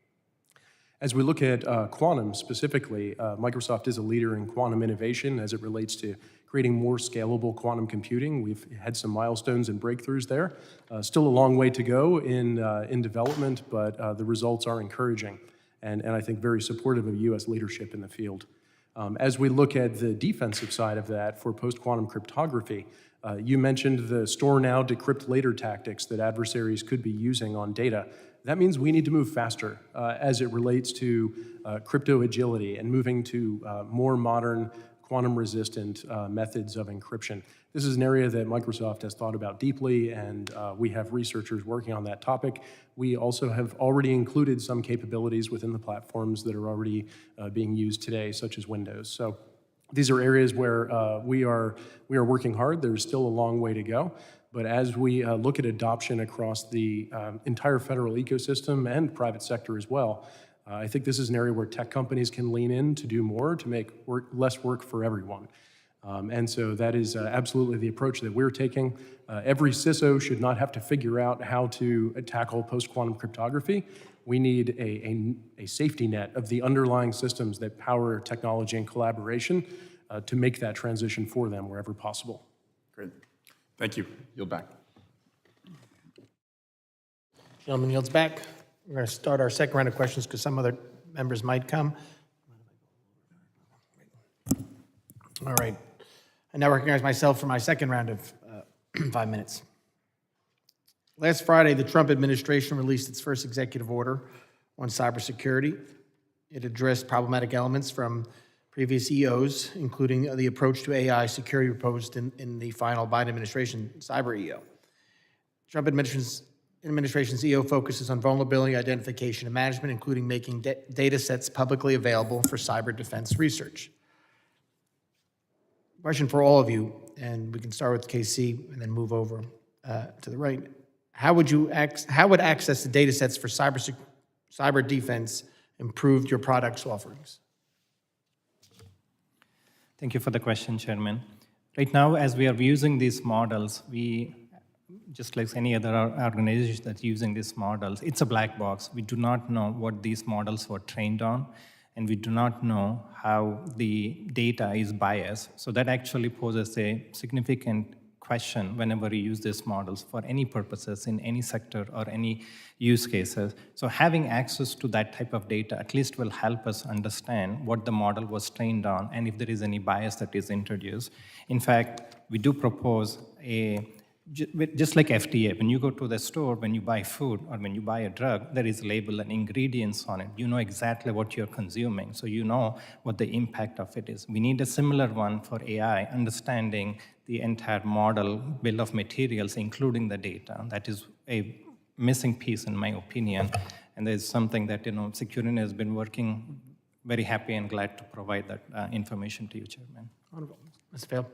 As we look at quantum specifically, Microsoft is a leader in quantum innovation as it relates to creating more scalable quantum computing. We've had some milestones and breakthroughs there. Still a long way to go in development, but the results are encouraging and I think very supportive of U.S. leadership in the field. As we look at the defensive side of that for post-quantum cryptography, you mentioned the store now, decrypt later tactics that adversaries could be using on data. That means we need to move faster as it relates to crypto agility and moving to more modern quantum-resistant methods of encryption. This is an area that Microsoft has thought about deeply, and we have researchers working on that topic. We also have already included some capabilities within the platforms that are already being used today, such as Windows. So these are areas where we are working hard. There's still a long way to go. But as we look at adoption across the entire federal ecosystem and private sector as well, I think this is an area where tech companies can lean in to do more to make less work for everyone. And so that is absolutely the approach that we're taking. Every CISO should not have to figure out how to tackle post-quantum cryptography. We need a safety net of the underlying systems that power technology and collaboration to make that transition for them wherever possible. Great. Thank you. Yield back. Gentleman yields back. We're going to start our second round of questions because some other members might come. All right. I now recognize myself for my second round of 5 minutes. Last Friday, the Trump administration released its first executive order on cybersecurity. It addressed problematic elements from previous EOs, including the approach to AI security proposed in the final Biden administration cyber EO. Trump administration's EO focuses on vulnerability identification and management, including making data sets publicly available for cyber defense research. Question for all of you, and we can start with KC and then move over to the right. How would access to data sets for cyber defense improve your products offerings? Thank you for the question, Chairman. Right now, as we are using these models, just like any other organization that's using these models, it's a black box. We do not know what these models were trained on, and we do not know how the data is biased. So that actually poses a significant question whenever you use these models for any purposes in any sector or any use cases. So having access to that type of data at least will help us understand what the model was trained on and if there is any bias that is introduced. In fact, we do propose just like FDA, when you go to the store, when you buy food or when you buy a drug, there is a label and ingredients on it. You know exactly what you're consuming, so you know what the impact of it is. We need a similar one for AI, understanding the entire model, bill of materials, including the data. That is a missing piece in my opinion, and there's something that Security has been working very happy and glad to provide that information to you, Chairman. Wonderful. Ms. Vail.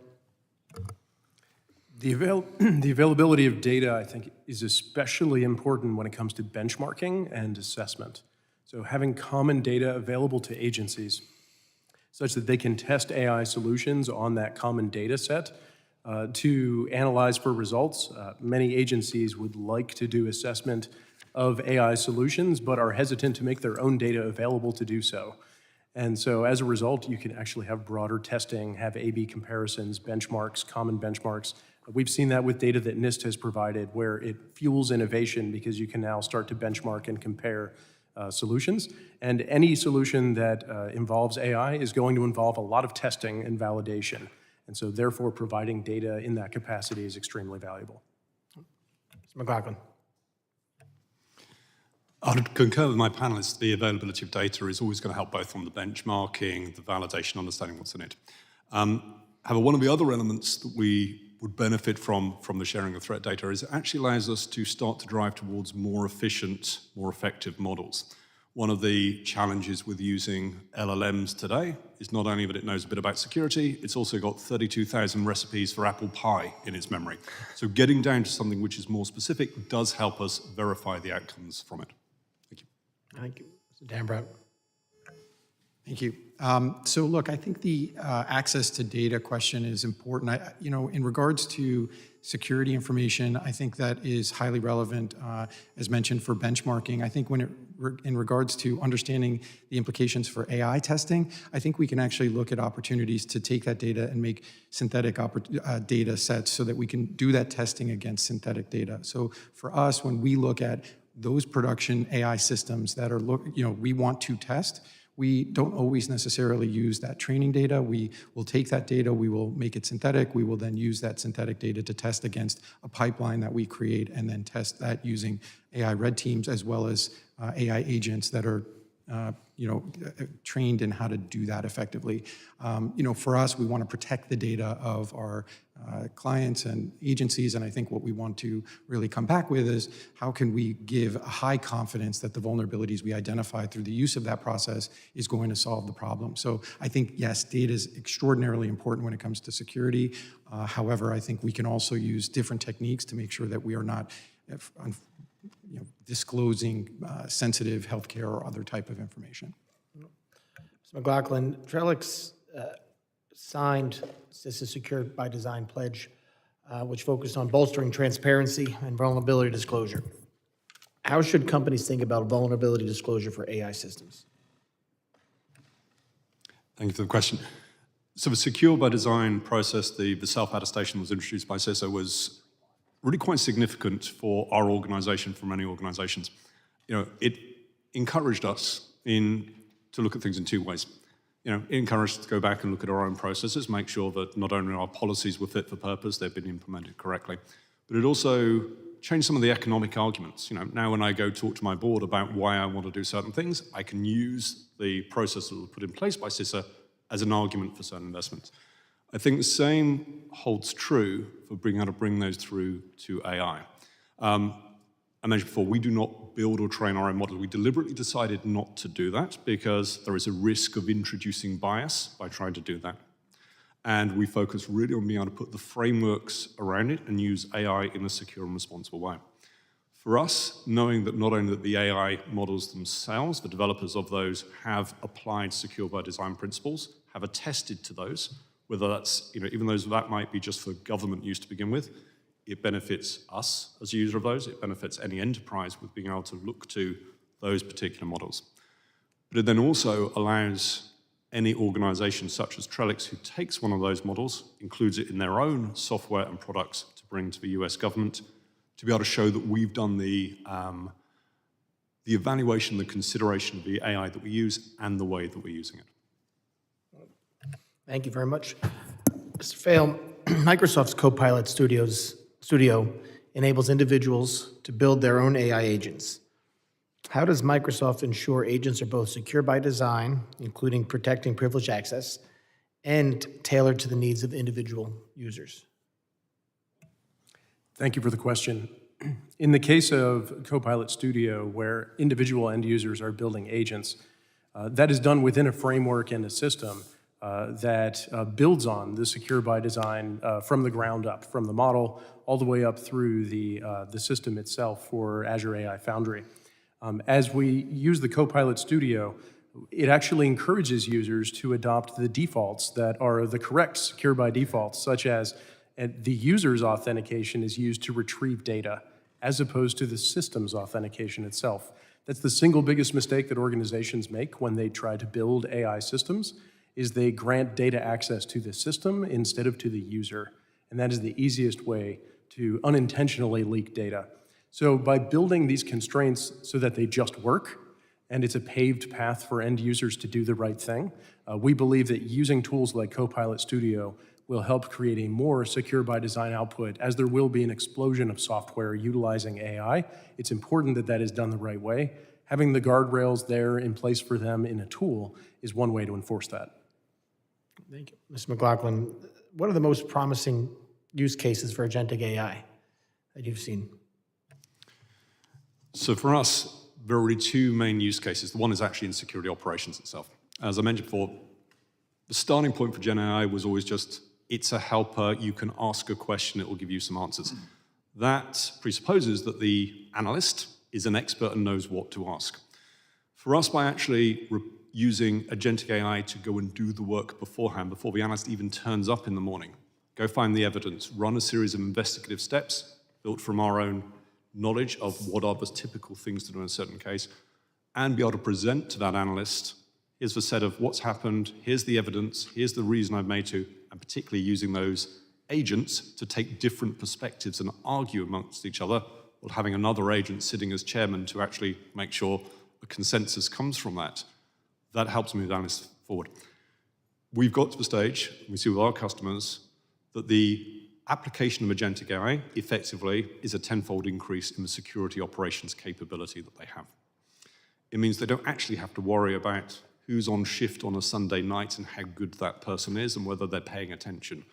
The availability of data, I think, is especially important when it comes to benchmarking and assessment. So having common data available to agencies such that they can test AI solutions on that common data set to analyze for results. Many agencies would like to do assessment of AI solutions, but are hesitant to make their own data available to do so. And so as a result, you can actually have broader testing, have A/B comparisons, benchmarks, common benchmarks. We've seen that with data that NIST has provided, where it fuels innovation because you can now start to benchmark and compare solutions. And any solution that involves AI is going to involve a lot of testing and validation. And so therefore, providing data in that capacity is extremely valuable. Mr. McLaughlin. I'd concur with my panelists. The availability of data is always going to help both on the benchmarking, the validation, understanding what's in it. However, one of the other elements that we would benefit from the sharing of threat data is it actually allows us to start to drive towards more efficient, more effective models. One of the challenges with using LLMs today is not only that it knows a bit about security, it's also got 32,000 recipes for apple pie in its memory. So getting down to something which is more specific does help us verify the outcomes from it. Thank you. Thank you. Mr. Dambrot. Thank you. So look, I think the access to data question is important. In regards to security information, I think that is highly relevant, as mentioned, for benchmarking. I think in regards to understanding the implications for AI testing, I think we can actually look at opportunities to take that data and make synthetic data sets so that we can do that testing against synthetic data. So for us, when we look at those production AI systems that are, we want to test, we don't always necessarily use that training data. We will take that data, we will make it synthetic, we will then use that synthetic data to test against a pipeline that we create and then test that using AI red teams as well as AI agents that are trained in how to do that effectively. For us, we want to protect the data of our clients and agencies, and I think what we want to really come back with is how can we give a high confidence that the vulnerabilities we identify through the use of that process is going to solve the problem. So I think, yes, data is extraordinarily important when it comes to security. However, I think we can also use different techniques to make sure that we are not disclosing sensitive healthcare or other type of information. Mr. McLaughlin, Trellix signed CISA Secured by Design pledge, which focused on bolstering transparency and vulnerability disclosure. How should companies think about vulnerability disclosure for AI systems? Thank you for the question. So the Secure by Design process, the self-attestation was introduced by CISA, was really quite significant for our organization, for many organizations. It encouraged us to look at things in two ways. It encouraged us to go back and look at our own processes, make sure that not only our policies were fit for purpose, they've been implemented correctly, but it also changed some of the economic arguments. Now when I go talk to my board about why I want to do certain things, I can use the process that was put in place by CISA as an argument for certain investments. I think the same holds true for how to bring those through to AI. I mentioned before, we do not build or train our own models. We deliberately decided not to do that because there is a risk of introducing bias by trying to do that. And we focus really on being able to put the frameworks around it and use AI in a secure and responsible way. For us, knowing that not only that the AI models themselves, the developers of those, have applied Secure by Design principles, have attested to those, whether that's, even those that might be just for government use to begin with, it benefits us as a user of those, it benefits any enterprise with being able to look to those particular models. But it then also allows any organization such as Trellix who takes one of those models, includes it in their own software and products to bring to the US government, to be able to show that we've done the evaluation, the consideration of the AI that we use and the way that we're using it. Thank you very much. Mr. Fail, Microsoft's Copilot Studio enables individuals to build their own AI agents. How does Microsoft ensure agents are both secure by design, including protecting privileged access, and tailored to the needs of individual users? Thank you for the question. In the case of Copilot Studio, where individual end users are building agents, that is done within a framework and a system that builds on the Secure by Design from the ground up, from the model all the way up through the system itself for Azure AI Foundry. As we use the Copilot Studio, it actually encourages users to adopt the defaults that are the correct Secure by defaults, such as the user's authentication is used to retrieve data, as opposed to the system's authentication itself. That's the single biggest mistake that organizations make when they try to build AI systems, is they grant data access to the system instead of to the user. And that is the easiest way to unintentionally leak data. So by building these constraints so that they just work, and it's a paved path for end users to do the right thing, we believe that using tools like Copilot Studio will help create a more secure by design output, as there will be an explosion of software utilizing AI. It's important that that is done the right way, Having the guardrails there in place for them in a tool is one way to enforce that. Thank you. Mr. McLaughlin, what are the most promising use cases for agentic AI that you've seen? So for us, there are really two main use cases. The one is actually in security operations itself. As I mentioned before, the starting point for Gen AI was always just, it's a helper, you can ask a question, it will give you some answers. That presupposes that the analyst is an expert and knows what to ask. For us, by actually using agentic AI to go and do the work beforehand, before the analyst even turns up in the morning, go find the evidence, run a series of investigative steps built from our own knowledge of what are the typical things to do in a certain case, and be able to present to that analyst, here's the set of what's happened, here's the evidence, here's the reason I've made to, and particularly using those agents to take different perspectives and argue amongst each other, while having another agent sitting as chairman to actually make sure a consensus comes from that. That helps move analysts forward. We've got to the stage, we see with our customers, that the application of agentic AI effectively is a tenfold increase in the security operations capability that they have. It means they don't actually have to worry about who's on shift on a Sunday night and how good that person is and whether they're paying attention.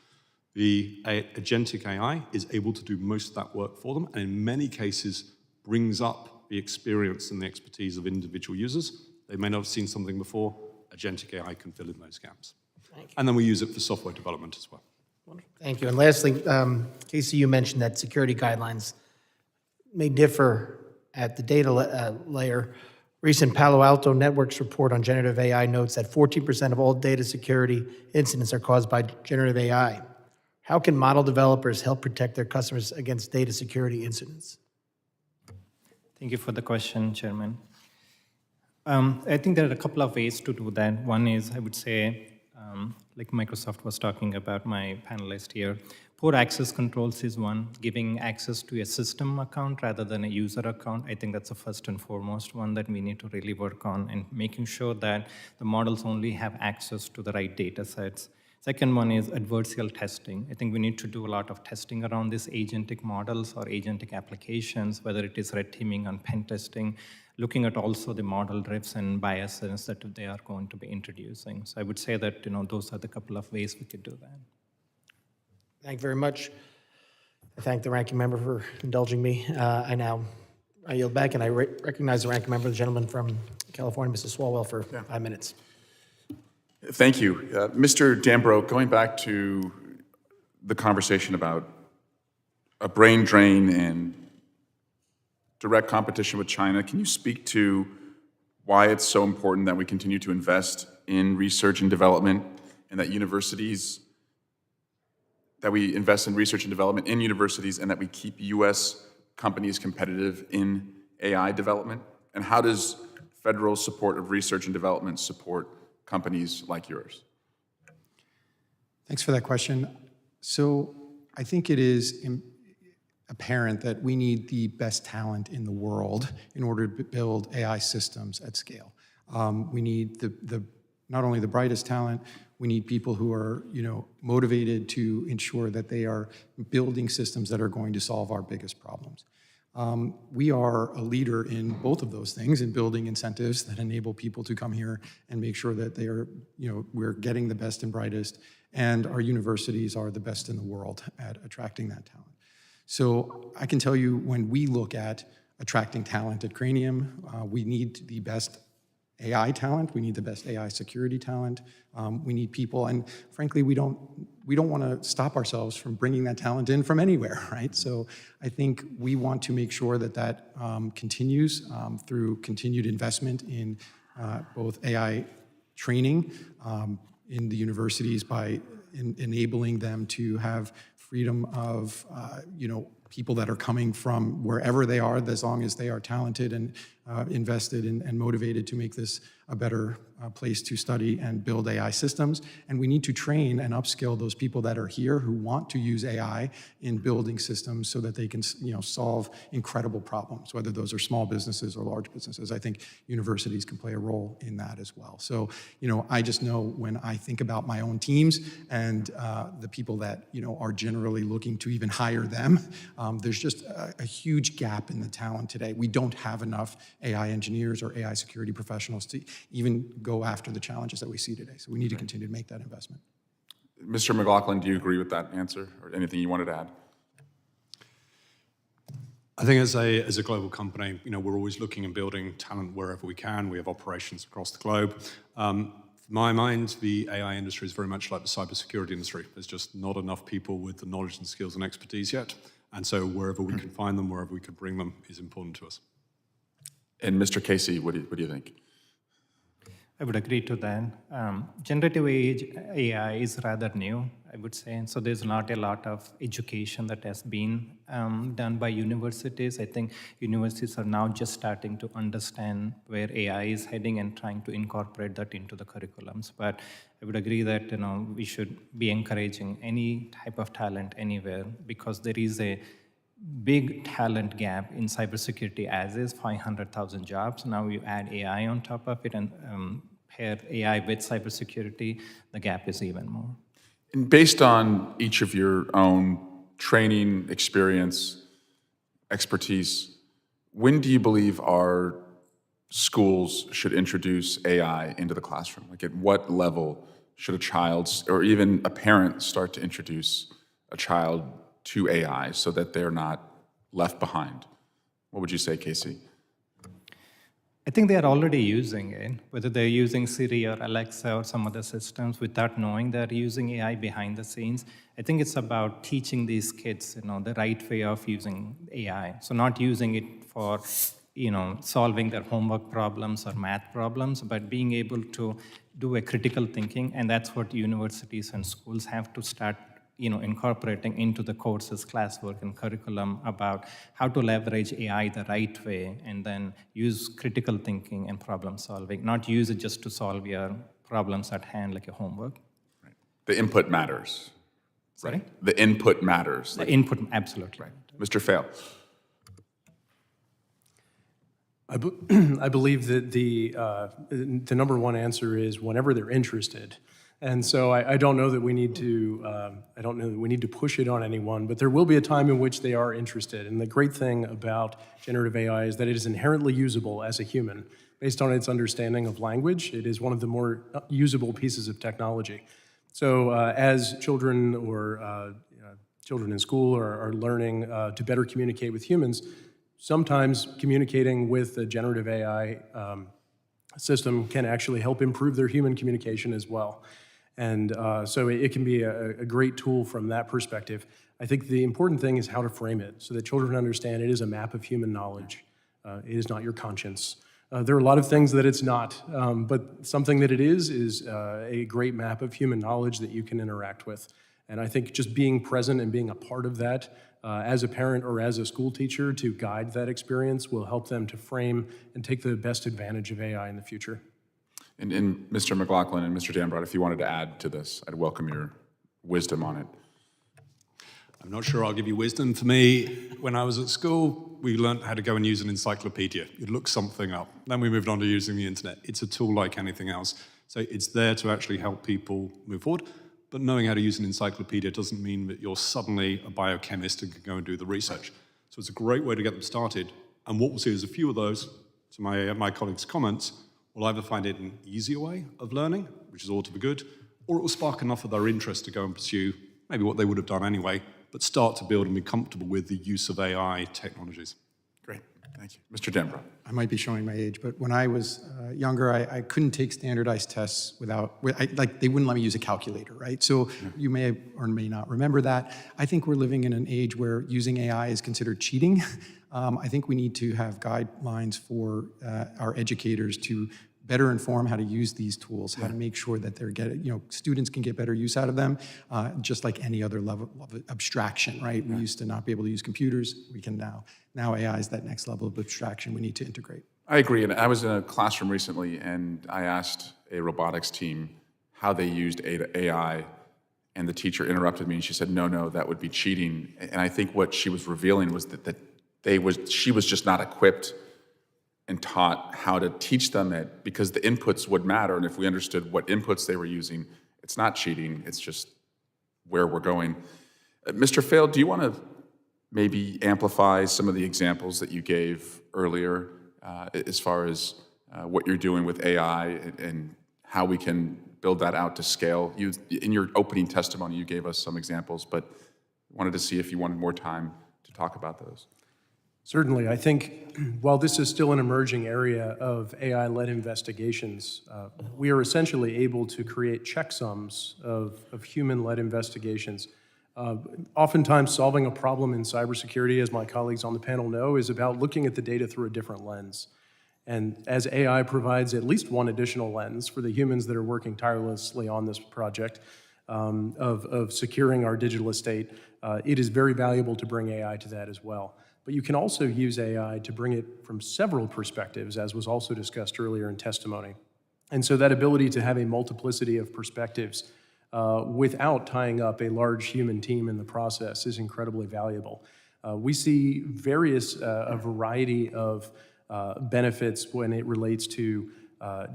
The agentic AI is able to do most of that work for them, and in many cases brings up the experience and the expertise of individual users. They may not have seen something before. Agentic AI can fill in those gaps. And then we use it for software development as well. Thank you. And lastly, Casey, you mentioned that security guidelines may differ at the data layer. Recent Palo Alto Networks report on generative AI notes that 14% of all data security incidents are caused by generative AI. How can model developers help protect their customers against data security incidents? Thank you for the question, Chairman. I think there are a couple of ways to do that. One is, I would say, like Microsoft was talking about, my panelist here, poor access controls is one. Giving access to a system account rather than a user account, I think that's the first and foremost one that we need to really work on, and making sure that the models only have access to the right data sets. Second one is adversarial testing. I think we need to do a lot of testing around these agentic models or agentic applications, whether it is red teaming and pen testing, looking at also the model drifts and biases that they are going to be introducing. So I would say that those are the couple of ways we could do that. Thank you very much. I thank the ranking member for indulging me. I yield back, and I recognize the ranking member, the gentleman from California, Mr. Swalwell, for 5 minutes. Thank you. Mr. Dambro, going back to the conversation about a brain drain and direct competition with China, can you speak to why it's so important that we continue to invest in research and development, and that we invest in research and development in universities, and that we keep U.S. companies competitive in AI development? And how does federal support of research and development support companies like yours? Thanks for that question. So I think it is apparent that we need the best talent in the world in order to build AI systems at scale. We need not only the brightest talent, we need people who are motivated to ensure that they are building systems that are going to solve our biggest problems. We are a leader in both of those things, in building incentives that enable people to come here and make sure that they are, we're getting the best and brightest, and our universities are the best in the world at attracting that talent. So I can tell you, when we look at attracting talent at Cranium, we need the best AI talent, we need the best AI security talent, we need people, and frankly, we don't want to stop ourselves from bringing that talent in from anywhere, right? So I think we want to make sure that continues through continued investment in both AI training in the universities by enabling them to have freedom of, people that are coming from wherever they are, as long as they are talented and invested and motivated to make this a better place to study and build AI systems. And we need to train and upskill those people that are here who want to use AI in building systems so that they can, solve incredible problems, whether those are small businesses or large businesses. I think universities can play a role in that as well. So, I just know when I think about my own teams and the people that, are generally looking to even hire them, There's just a huge gap in the talent today. We don't have enough AI engineers or AI security professionals to even go after the challenges that we see today. So we need to continue to make that investment. Mr. McLaughlin, do you agree with that answer, or anything you wanted to add? I think as a global company, we're always looking and building talent wherever we can. We have operations across the globe. From my mind, the AI industry is very much like the cybersecurity industry. There's just not enough people with the knowledge and skills and expertise yet. And so wherever we can find them, wherever we can bring them is important to us. And Mr. Casey, what do you think? I would agree to that. Generative AI is rather new, I would say. So there's not a lot of education that has been done by universities. I think universities are now just starting to understand where AI is heading and trying to incorporate that into the curriculums. But I would agree that we should be encouraging any type of talent anywhere, because there is a big talent gap in cybersecurity as is, 500,000 jobs. Now you add AI on top of it and pair AI with cybersecurity, the gap is even more. And based on each of your own training, experience, expertise, when do you believe our schools should introduce AI into the classroom? Like, at what level should a child or even a parent start to introduce a child to AI so that they're not left behind? What would you say, Casey? I think they are already using it, whether they're using Siri or Alexa or some other systems without knowing they're using AI behind the scenes. I think it's about teaching these kids, the right way of using AI. So not using it for, solving their homework problems or math problems, but being able to do a critical thinking. And that's what universities and schools have to start incorporating into the courses, classwork, and curriculum about how to leverage AI the right way and then use critical thinking and problem solving, not use it just to solve your problems at hand like your homework. Right. The input matters. Sorry? Right. The input matters. The input, absolutely. Right. Mr. Fail. I believe that the number one answer is whenever they're interested. And so I don't know that we need to push it on anyone, but there will be a time in which they are interested. And the great thing about generative AI is that it is inherently usable as a human. Based on its understanding of language, it is one of the more usable pieces of technology. So as children or children in school are learning to better communicate with humans, sometimes communicating with a generative AI system can actually help improve their human communication as well. And so it can be a great tool from that perspective. I think the important thing is how to frame it so that children understand it is a map of human knowledge. It is not your conscience. There are a lot of things that it's not, but something that it is a great map of human knowledge that you can interact with. And I think just being present and being a part of that as a parent or as a school teacher to guide that experience will help them to frame and take the best advantage of AI in the future. And Mr. McLaughlin and Mr. Dambrot, if you wanted to add to this, I'd welcome your wisdom on it. I'm not sure I'll give you wisdom. For me, when I was at school, we learned how to go and use an encyclopedia. You'd look something up. Then we moved on to using the internet. It's a tool like anything else. So it's there to actually help people move forward. But knowing how to use an encyclopedia doesn't mean that you're suddenly a biochemist and can go and do the research. So it's a great way to get them started. And what we'll see is a few of those, to my colleagues' comments, will either find it an easier way of learning, which is all to the good, or it will spark enough of their interest to go and pursue maybe what they would have done anyway, but start to build and be comfortable with the use of AI technologies. Great, thank you. Mr. Dambrot. I might be showing my age, but when I was younger, I couldn't take standardized tests they wouldn't let me use a calculator, right? So you may or may not remember that. I think we're living in an age where using AI is considered cheating. I think we need to have guidelines for our educators to better inform how to use these tools, how to make sure that students can get better use out of them, just like any other level of abstraction, right? We used to not be able to use computers, we can now. Now AI is that next level of abstraction we need to integrate. I agree, and I was in a classroom recently, and I asked a robotics team how they used AI, and the teacher interrupted me, and she said, no, that would be cheating. And I think what she was revealing was that she was just not equipped and taught how to teach them it, because the inputs would matter, and if we understood what inputs they were using, it's not cheating, it's just where we're going. Mr. Fail, do you want to maybe amplify some of the examples that you gave earlier as far as what you're doing with AI and how we can build that out to scale. In your opening testimony, you gave us some examples, but wanted to see if you wanted more time to talk about those. Certainly. I think while this is still an emerging area of AI-led investigations, we are essentially able to create checksums of human-led investigations. Oftentimes, solving a problem in cybersecurity, as my colleagues on the panel know, is about looking at the data through a different lens. And as AI provides at least one additional lens for the humans that are working tirelessly on this project of securing our digital estate, it is very valuable to bring AI to that as well. But you can also use AI to bring it from several perspectives, as was also discussed earlier in testimony. And so that ability to have a multiplicity of perspectives without tying up a large human team in the process is incredibly valuable. We see a variety of benefits when it relates to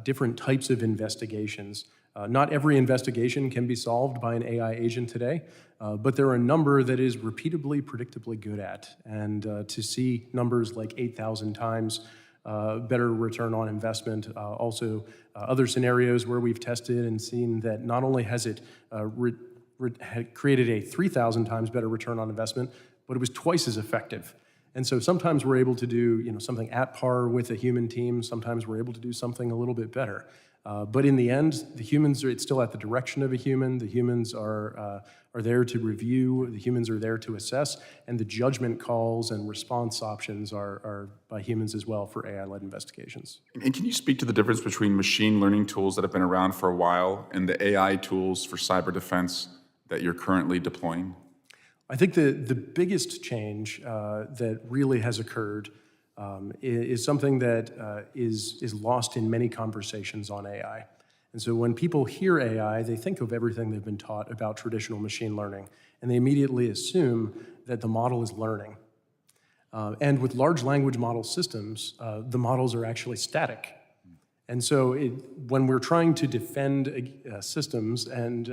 different types of investigations. Not every investigation can be solved by an AI agent today, but there are a number that is repeatably, predictably good at. And to see numbers like 8,000 times better return on investment, also other scenarios where we've tested and seen that not only has it created a 3,000 times better return on investment, but it was twice as effective. And so sometimes we're able to do something at par with a human team. Sometimes we're able to do something a little bit better. But in the end, it's still at the direction of a human. The humans are there to review. The humans are there to assess. And the judgment calls and response options are by humans as well for AI-led investigations. And can you speak to the difference between machine learning tools that have been around for a while and the AI tools for cyber defense that you're currently deploying? I think the biggest change that really has occurred is something that is lost in many conversations on AI. And so when people hear AI, they think of everything they've been taught about traditional machine learning, and they immediately assume that the model is learning. And with large language model systems, the models are actually static. And so when we're trying to defend systems and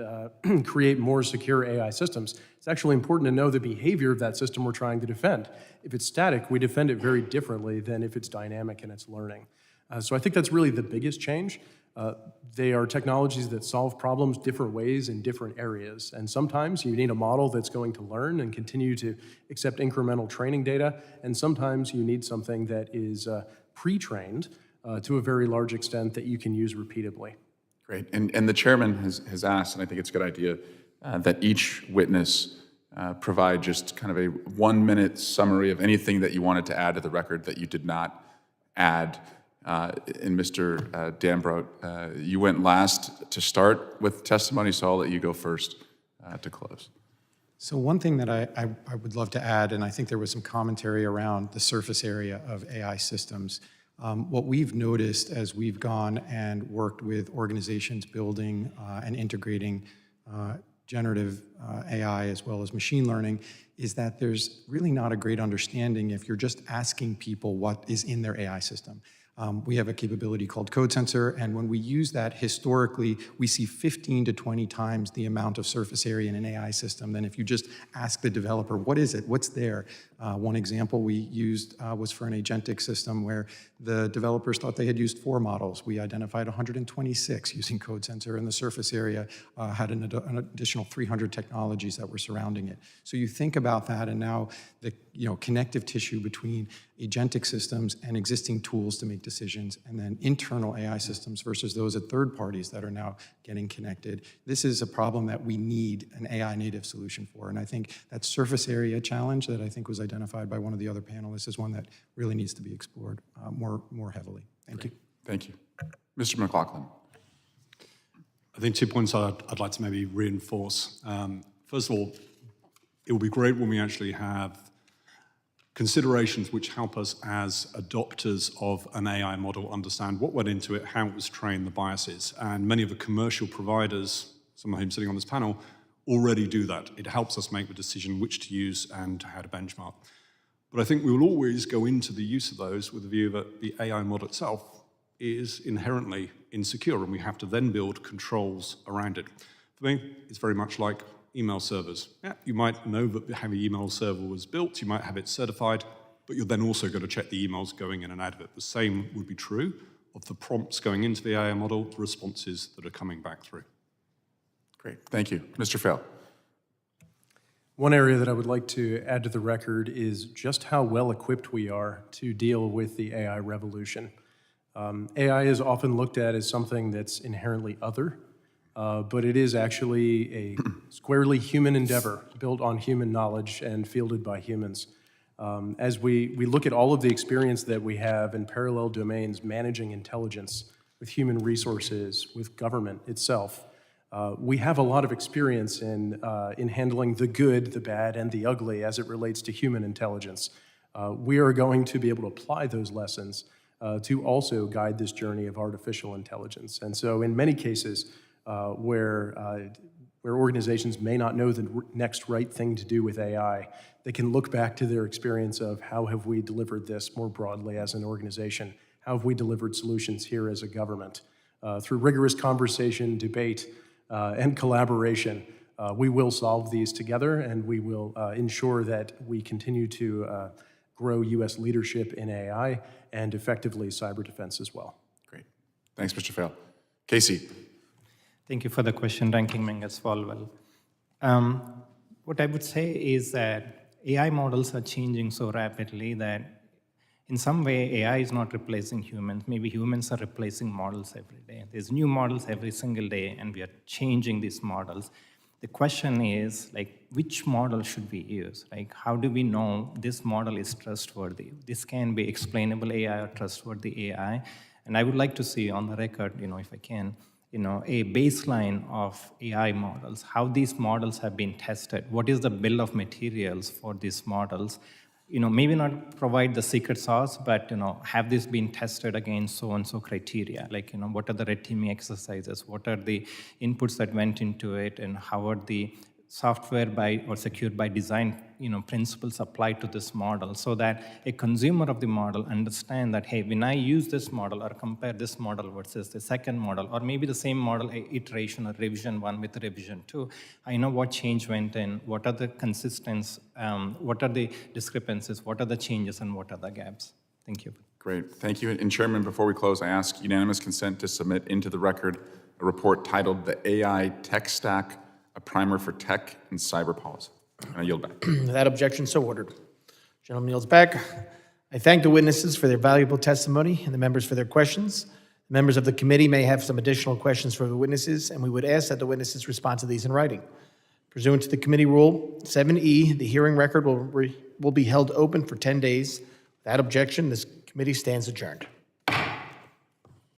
create more secure AI systems, it's actually important to know the behavior of that system we're trying to defend. If it's static, we defend it very differently than if it's dynamic and it's learning. So I think that's really the biggest change. They are technologies that solve problems different ways in different areas. And sometimes you need a model that's going to learn and continue to accept incremental training data. And sometimes you need something that is pre-trained to a very large extent that you can use repeatedly. Great. And the chairman has asked, and I think it's a good idea, that each witness provide just kind of a 1-minute summary of anything that you wanted to add to the record that you did not add. And Mr. Dambrot, you went last to start with testimony, so I'll let you go first to close. So one thing that I would love to add, and I think there was some commentary around the surface area of AI systems. What we've noticed as we've gone and worked with organizations building and integrating generative AI as well as machine learning is that there's really not a great understanding if you're just asking people what is in their AI system. We have a capability called Code Sensor, and when we use that historically, we see 15 to 20 times the amount of surface area in an AI system than if you just ask the developer, what is it, what's there? One example we used was for an agentic system where the developers thought they had used 4 models. We identified 126 using Code Sensor, and the surface area had an additional 300 technologies that were surrounding it. So you think about that, and now the connective tissue between agentic systems and existing tools to make decisions, and then internal AI systems versus those at third parties that are now getting connected. This is a problem that we need an AI native solution for, and I think that surface area challenge that I think was identified by one of the other panelists is one that really needs to be explored more heavily. Thank you. Thank you. Mr. McLaughlin. I think 2 points I'd like to maybe reinforce. First of all, it will be great when we actually have considerations which help us as adopters of an AI model understand what went into it, how it was trained, the biases. And many of the commercial providers, some of whom sitting on this panel, already do that. It helps us make the decision which to use and how to benchmark. But I think we will always go into the use of those with the view that the AI model itself is inherently insecure, and we have to then build controls around it. For me, it's very much like email servers. Yeah, you might know that how the email server was built, you might have it certified, but you're then also going to check the emails going in and out of it. The same would be true of the prompts going into the AI model, the responses that are coming back through. Great, thank you. Mr. Fail. One area that I would like to add to the record is just how well equipped we are to deal with the AI revolution. AI is often looked at as something that's inherently other, but it is actually a squarely human endeavor built on human knowledge and fielded by humans. As we look at all of the experience that we have in parallel domains managing intelligence with human resources, with government itself, we have a lot of experience in handling the good, the bad, and the ugly as it relates to human intelligence. We are going to be able to apply those lessons to also guide this journey of artificial intelligence. And so in many cases where organizations may not know the next right thing to do with AI, they can look back to their experience of how have we delivered this more broadly as an organization, how have we delivered solutions here as a government. Through rigorous conversation, debate, and collaboration, we will solve these together, and we will ensure that we continue to grow U.S. leadership in AI and effectively cyber defense as well. Great. Thanks, Mr. Fail. Casey. Thank you for the question, Ranking Member Swalwell. What I would say is that AI models are changing so rapidly that in some way AI is not replacing humans. Maybe humans are replacing models every day. There's new models every single day, and we are changing these models. The question is, like, which model should we use? Like, how do we know this model is trustworthy? This can be explainable AI or trustworthy AI. And I would like to see on the record, if I can, a baseline of AI models, how these models have been tested, what is the bill of materials for these models, maybe not provide the secret sauce, but, have this been tested against so-and-so criteria, like, what are the red teaming exercises, what are the inputs that went into it, and how are the software by or secured by design principles applied to this model, so that a consumer of the model understand that, hey, when I use this model or compare this model versus the second model, or maybe the same model iteration or revision 1 with revision 2, I know what change went in, what are the consistencies, what are the discrepancies, what are the changes, and what are the gaps. Thank you. Great, thank you. And Chairman, before we close, I ask unanimous consent to submit into the record a report titled The AI Tech Stack, a Primer for Tech and Cyber Policy. And I yield back. Without objection, so ordered. Gentleman yields back. I thank the witnesses for their valuable testimony and the members for their questions. The members of the committee may have some additional questions for the witnesses, and we would ask that the witnesses respond to these in writing. Pursuant to the committee rule 7E, the hearing record will be held open for 10 days. Without objection, this committee stands adjourned.